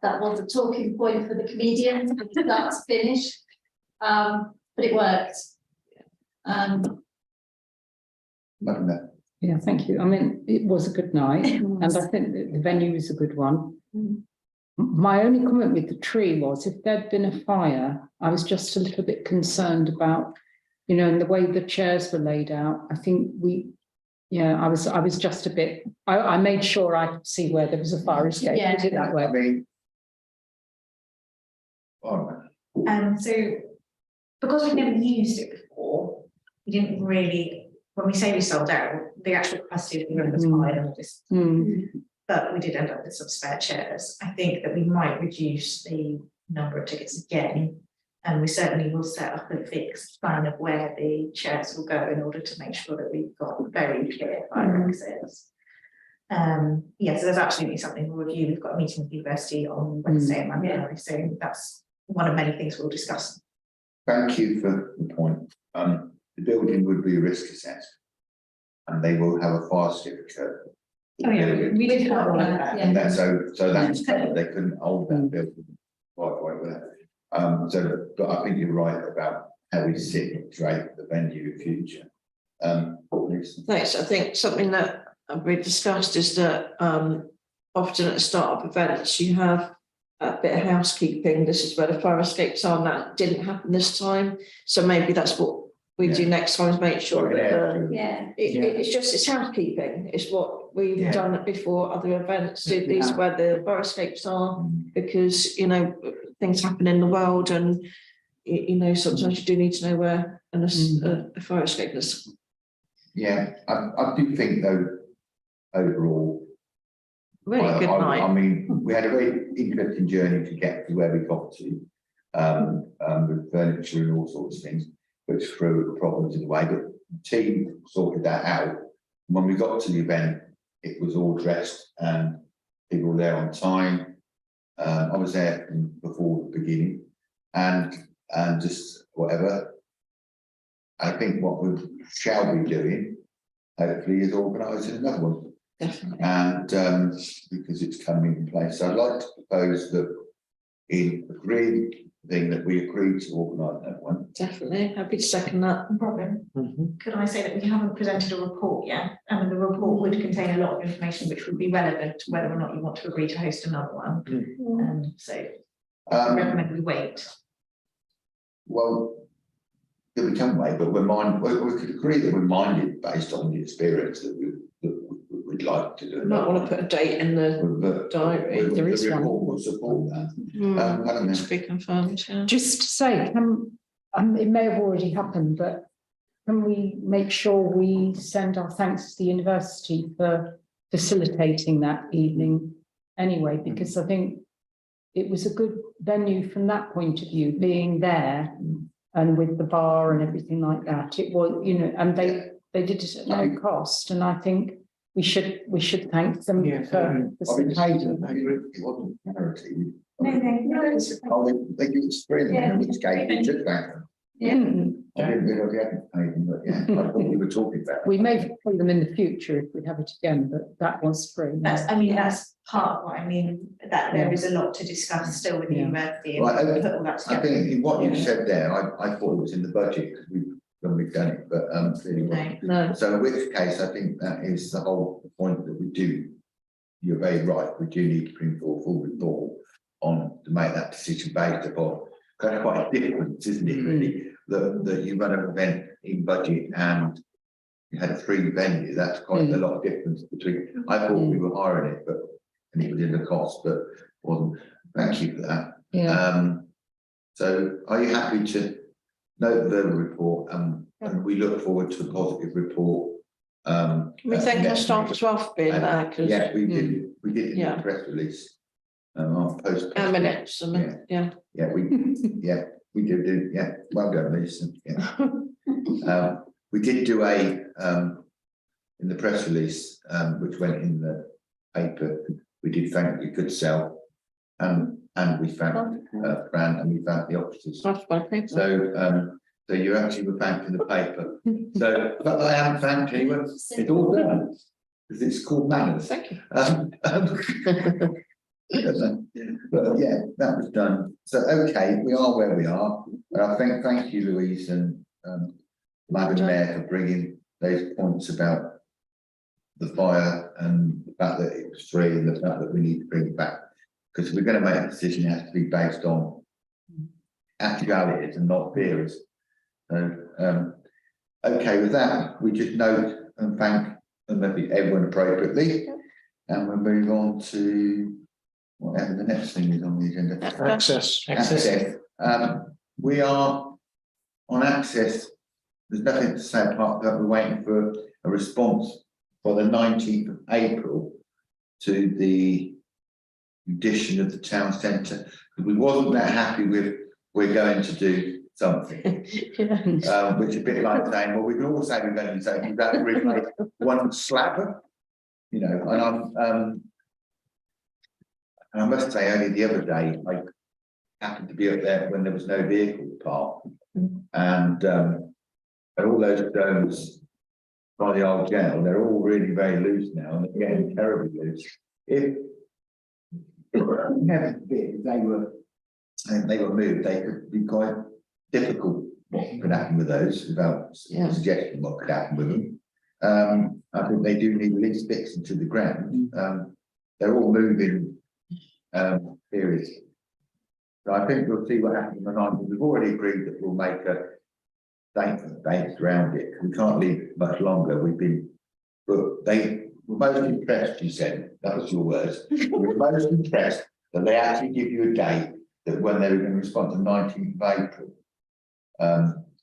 That was a talking point for the comedians from start to finish, but it worked. Yeah, thank you. I mean, it was a good night, and I think that the venue is a good one. My only comment with the tree was, if there'd been a fire, I was just a little bit concerned about, you know, and the way the chairs were laid out. I think I was just a bit. I made sure I could see where there was a fire escape. Yeah. Put it that way. I mean, all right. So because we've never used it before, we didn't really. When we say we sold out, the actual capacity of the room was higher than this. But we did end up with some spare chairs. I think that we might reduce the number of tickets again, and we certainly will set up a fixed plan of where the chairs will go in order to make sure that we've got very clear fire exits. So there's absolutely something we'll review. We've got a meeting with the university on Wednesday and Monday, so that's one of many things we'll discuss. Thank you for the point. The building would be risk assessed, and they will have a fire certificate. Oh yeah, we did have all of that. And that's so that's they couldn't hold that building quite with that. But I think you're right about how we situate the venue in future. Thanks. I think something that we discussed is that often at the start of events you have a bit of housekeeping. This is where the fire escapes are, and that didn't happen this time. So maybe that's what we do next time is make sure that Yeah. it's housekeeping. It's what we've Yeah. done before other events. These are where the fire escapes are, because things happen in the world, and sometimes you do need to know where a fire escape is. Yeah, I do think though, overall, Really good night. I mean, we had a very interesting journey to get to where we got to, with furniture and all sorts of things, which threw problems in the way, but the team sorted that out. When we got to the event, it was all dressed and people were there on time. I was there before the beginning, and just whatever. I think what we shall be doing, hopefully, is organising another one. Definitely. And because it's coming in place, so I'd like to propose that in agreeing thing that we agreed to organise that one. Definitely. Happy to second that. No problem. Could I say that we haven't presented a report yet, and the report would contain a lot of information which would be relevant to whether or not you want to agree to host another one. So I recommend we wait. Well, we can wait, but we could agree that we're minded based on the experience that we'd like to do. You might want to put a date in the diary. There is the one. report will support that. I don't know. To be confirmed. Yeah. Just to say, it may have already happened, but can we make sure we send our thanks to the university for facilitating that evening anyway, because I think it was a good venue from that point of view, being there and with the bar and everything like that. It was, and they did it at no cost, and I think we should thank them for facilitating. It wasn't charity. No. They give us free, in which case we took that. I didn't realise we hadn't paid them, but yeah, I thought we were talking about. We may pay them in the future if we have it again, but that was free. That's part of what I mean, that there is a lot to discuss still with the university. And Right, put all that I together. think in what you said there, I thought it was in the budget because when we've done it, but clearly wasn't. No. So in which case, I think that is the whole point that we do. You're very right. We do need to bring forward full report on to make that decision based upon. Kind of quite a difference, isn't it? Really, that you run an event in budget and you had a free venue. That's quite a lot of difference between. I thought we were hiring it, and it was in the cost, but wasn't. Thank you for that. Yeah. So are you happy to note the report and we look forward to a positive report? We thank our staff as well for being there. Yeah, we did in the press release. Our post. And minutes. Yeah. Yeah, we did. Yeah, well done, Lisa. Yeah. We did do a in the press release, which went in the paper. We did thank the good sell, and we thanked Fran, and we thanked the officers. That's my paper. So you actually were thanked in the paper. So, but I haven't thanked anyone. It's all done because it's called manners. Thank you. But yeah, that was done. So okay, we are where we are. And I think thank you, Louise and Madam Mayor, for bringing those points about the fire and the fact that it was free and the fact that we need to bring it back. Because if we're going to make a decision, it has to be based on actualities and not theories. So okay, with that, we just note and thank everyone appropriately, and we'll move on to whatever the next thing is on the agenda. Access. We are on access. There's nothing to say apart from that we're waiting for a response for the 19th of April to the addition of the town centre. We wasn't that happy with we're going to do something, which is a bit like saying, well, we can all say we're going to do something, that really like one slapper, and I must say, only the other day, I happened to be up there when there was no vehicle parked, and all those stones by the old jail, they're all really very loose now, and they're getting terribly loose. If heaven forbid they were moved, they could be quite difficult what could happen with those without suggesting what could happen with them. I think they do need at least fixing to the ground. They're all moving periods. So I think we'll see what happens on the 9th. We've already agreed that we'll make dates around it. We can't leave it much longer. But they were most impressed, you said, that was your words. We were most impressed that they actually give you a date that when they were going to respond to 19th of April.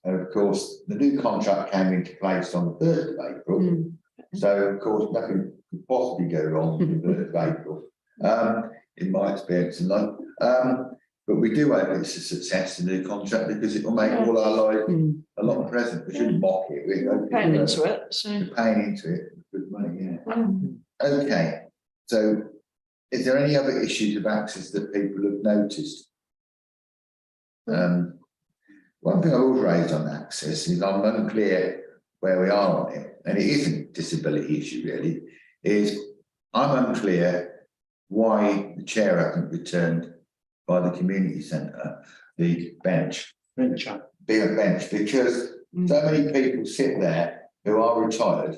And of course, the new contract came into place on the 1st of April. So, of course, nothing could possibly go wrong on the 1st of April, in my experience in life. But we do hope it's a success, the new contract, because it will make all our lives a lot present. We shouldn't mock it. We're Paying into it, so. paying into it with money, yeah. Okay, so is there any other issues of access that people have noticed? One thing I will raise on access is I'm unclear where we are on it, and it isn't a disability issue really, is I'm unclear why the chair hasn't returned by the community centre, the bench, being a bench, because so many people sit there who are retired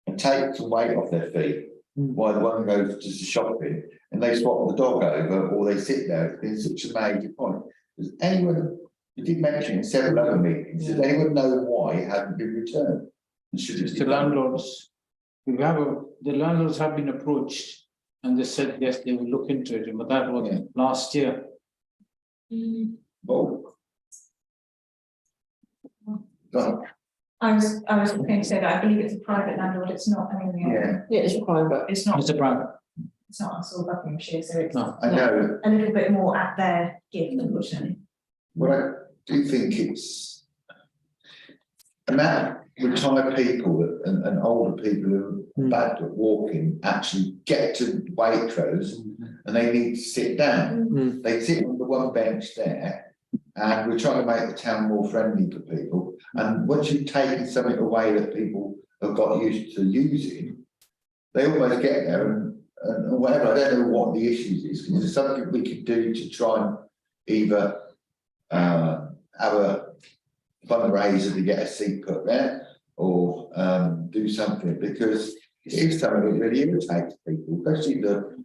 and take some weight off their feet while the one goes to the shopping and they swap the dog over or they sit there. It's such a major point. Does anyone, you did mention in several other meetings, does anyone know why it hasn't been returned? The landlords, the landlords have been approached and they said, yes, they will look into it, but that was last year. Well, I was going to say that I believe it's a private landlord, it's not, I mean, Yeah, it's private. it's not, Mr. Brown. it's not us or Buckinghamshire, so it's No. I know. a little bit more at their gift, unfortunately. Well, I do think it's amount of retired people and older people who are bad at walking actually get to Waitrose and they need to sit down. They sit on the one bench there, and we're trying to make the town more friendly for people. And once you've taken something away that people have got used to using, they almost get there and whatever. I don't know what the issues is, because there's something we could do to try and either have a fundraiser to get a seat put there, or do something, because it is something that really irritates people, especially the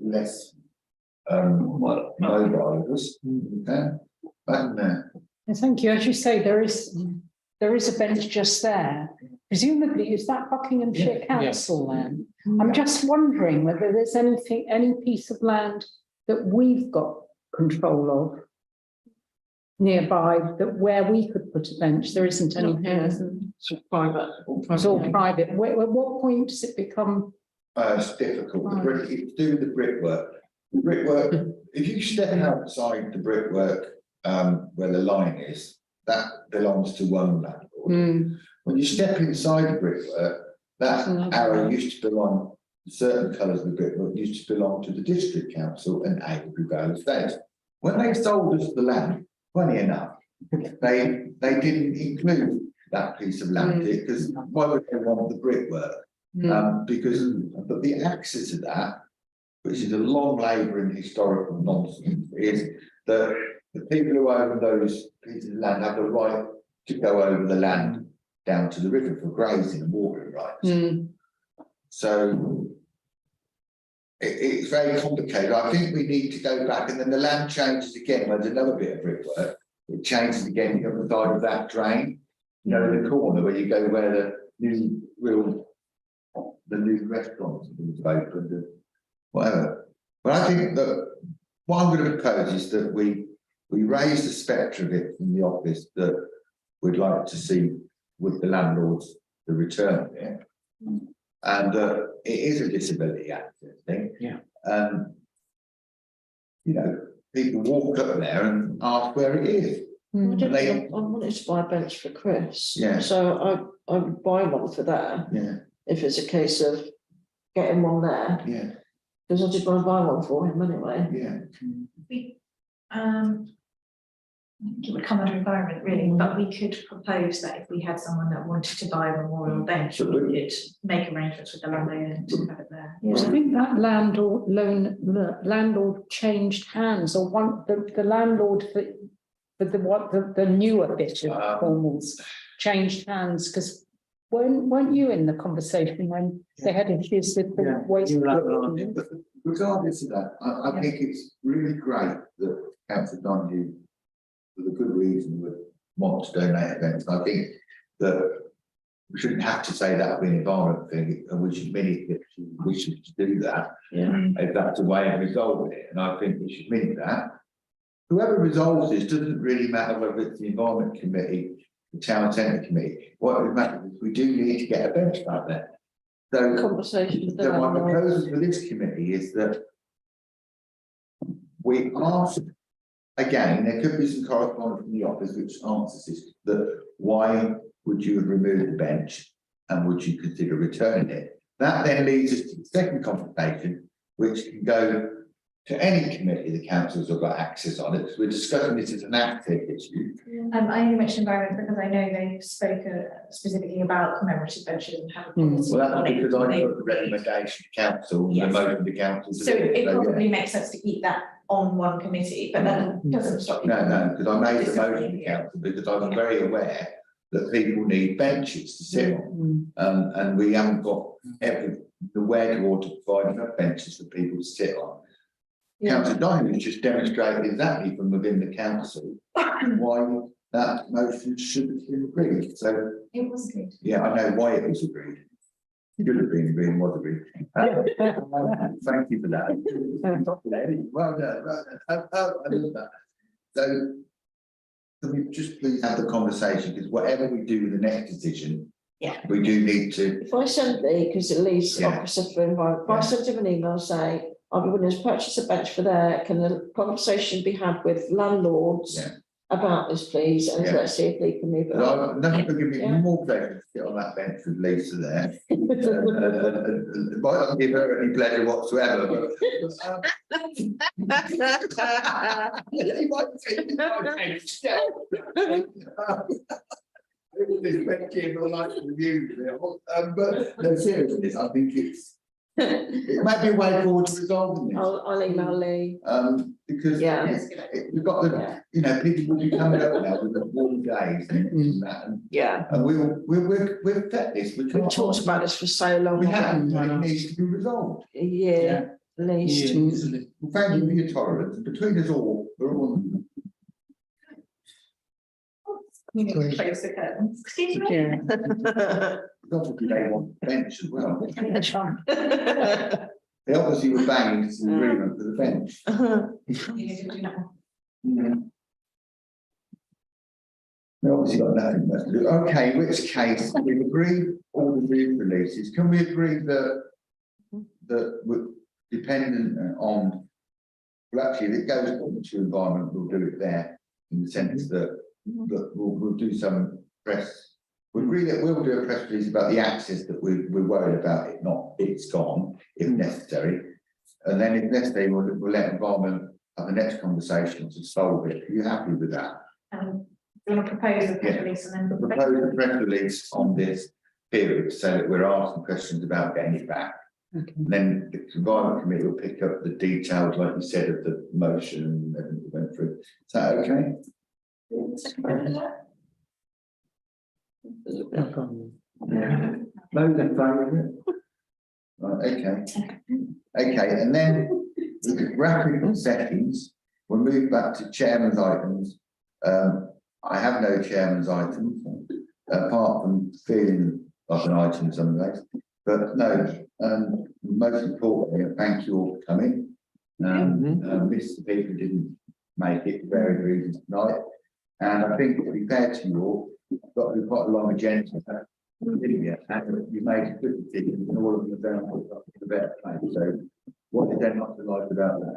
less mobiles. Thank you. As you say, there is a bench just there. Presumably, is that Buckinghamshire Council then? I'm just wondering whether there's any piece of land that we've got control of nearby that where we could put a bench. There isn't any here. It's private. It's all private. At what point does it become? It's difficult. The brick, it's to do with the brickwork. The brickwork, if you step outside the brickwork where the line is, that belongs to one landlord. When you step inside the brickwork, that arrow used to belong, certain colours of the brickwork used to belong to the district council and Avery Vale Estate. When they sold us the land, funny enough, they didn't include that piece of land because why would they want the brickwork? But the access to that, which is a long labouring historical nonsense, is that the people who own those pieces of land have the right to go over the land down to the river for grazing and watering rights. So it's very complicated. I think we need to go back, and then the land changes again. There's another bit of brickwork. It changes again on the side of that drain, you know, in the corner where you go where the new restaurants have been opened and whatever. But I think that what I'm going to propose is that we raise the spectre of it from the office that we'd like to see with the landlords the return of it. And it is a disability access thing. Yeah. You know, people walk up there and ask where it is. I wanted to buy a bench for Chris. Yeah. So I would buy one for there. Yeah. If it's a case of getting one there. Yeah. Because I did want to buy one for him anyway. Yeah. We, it would come under environment really, but we could propose that if we had someone that wanted to buy a memorial bench, we could make arrangements with the landowner to have it there. I think that landlord changed hands, or the landlord for the newer bit of Cornwall's changed hands, because weren't you in the conversation when they had issues with the waste? But regardless of that, I think it's really great that Councillor Donahue, for the good reason, would want to donate events. And I think that we shouldn't have to say that would be an environment thing, and we should mean it, we should do that. Yeah. If that's a way of resolving it, and I think we should mean that. Whoever resolves this doesn't really matter whether it's the Environment Committee, the Town Centre Committee. What it matters is we do need to get events out there. So, Conversation. so my proposal for this committee is that we ask, again, there could be some correspondence from the office which answers this, that why would you have removed the bench and would you consider returning it? That then leads us to the second consultation, which can go to any committee the councils have got access on it, because we're discussing this as an active issue. I only mentioned environment because I know they spoke specifically about commemorative benches and have a policy Well, that's on it. because I put the recommendation to council, the Yes. motion to council. to So do it yeah. probably makes sense to keep that on one committee, but that doesn't stop you. No, because I made the motion to Yeah. council because I'm very aware that people need benches to sit on. And we haven't got the wherewithal to provide enough benches for people to sit on. Councillor Diamond has just demonstrated exactly from within the council why that motion should have been agreed. So, It was good. yeah, I know why it was agreed. It should have been agreed and was agreed. Thank you for that. Well done, well done. I love that. So, can we just please have the conversation, because whatever we do with the next decision, Yeah. we do need to. If I send because at least Yeah. officer for environment, if I send him an email saying, I'll be willing to purchase a bench for there, can the conversation be had with landlords Yeah. about this, please? And Yeah. let's see if they can move it But on. nothing would give me Yeah. more pleasure to sit on that bench with Lisa there. And might not give her any pleasure whatsoever, but. You might take it still. This bench here, I like the view, but no, seriously, I think it might be a way forward to resolving this. I'll email Lee. Because Yeah. we've got the, Yeah. you know, people will be coming up now with the warm days and that, Yeah. and we've got this, We've talked about this for so long. we have, and it needs to be resolved. A year, at least. Well, thank you for your tolerance, between us all, we're all. You need to close the curtains. Excuse me. Obviously, they want bench as well. They obviously were banging some agreement for the bench. You need to do that one. They obviously got nothing left to do. Okay, in which case, we've agreed all the new releases. Can we agree that we're dependent on, well, actually, if it goes to environment, we'll do it there in the sense that we'll do some press. We agree that we'll do a press release about the access that we're worried about, if not, it's gone, if necessary. And then if necessary, we'll let environment have the next conversation to solve it. Are you happy with that? Do you want to propose a press Yeah. release and then? Propose a press release on this period so that we're asking questions about getting it back. Okay. And then the environment committee will pick up the details, like you said, of the motion and we went through. Is that okay? Yeah. Those in favour of it? Right, okay. Okay, and then rapid sessions, we'll move back to chairman's items. I have no chairman's items, apart from feeling like an item in some ways. But no, most importantly, thank you all for coming. Miss the people who didn't make it for various reasons tonight. And I think to be fair to you all, we've got quite a long agenda. You made a good decision and all of them are down to the better place. So what is there not to like about that?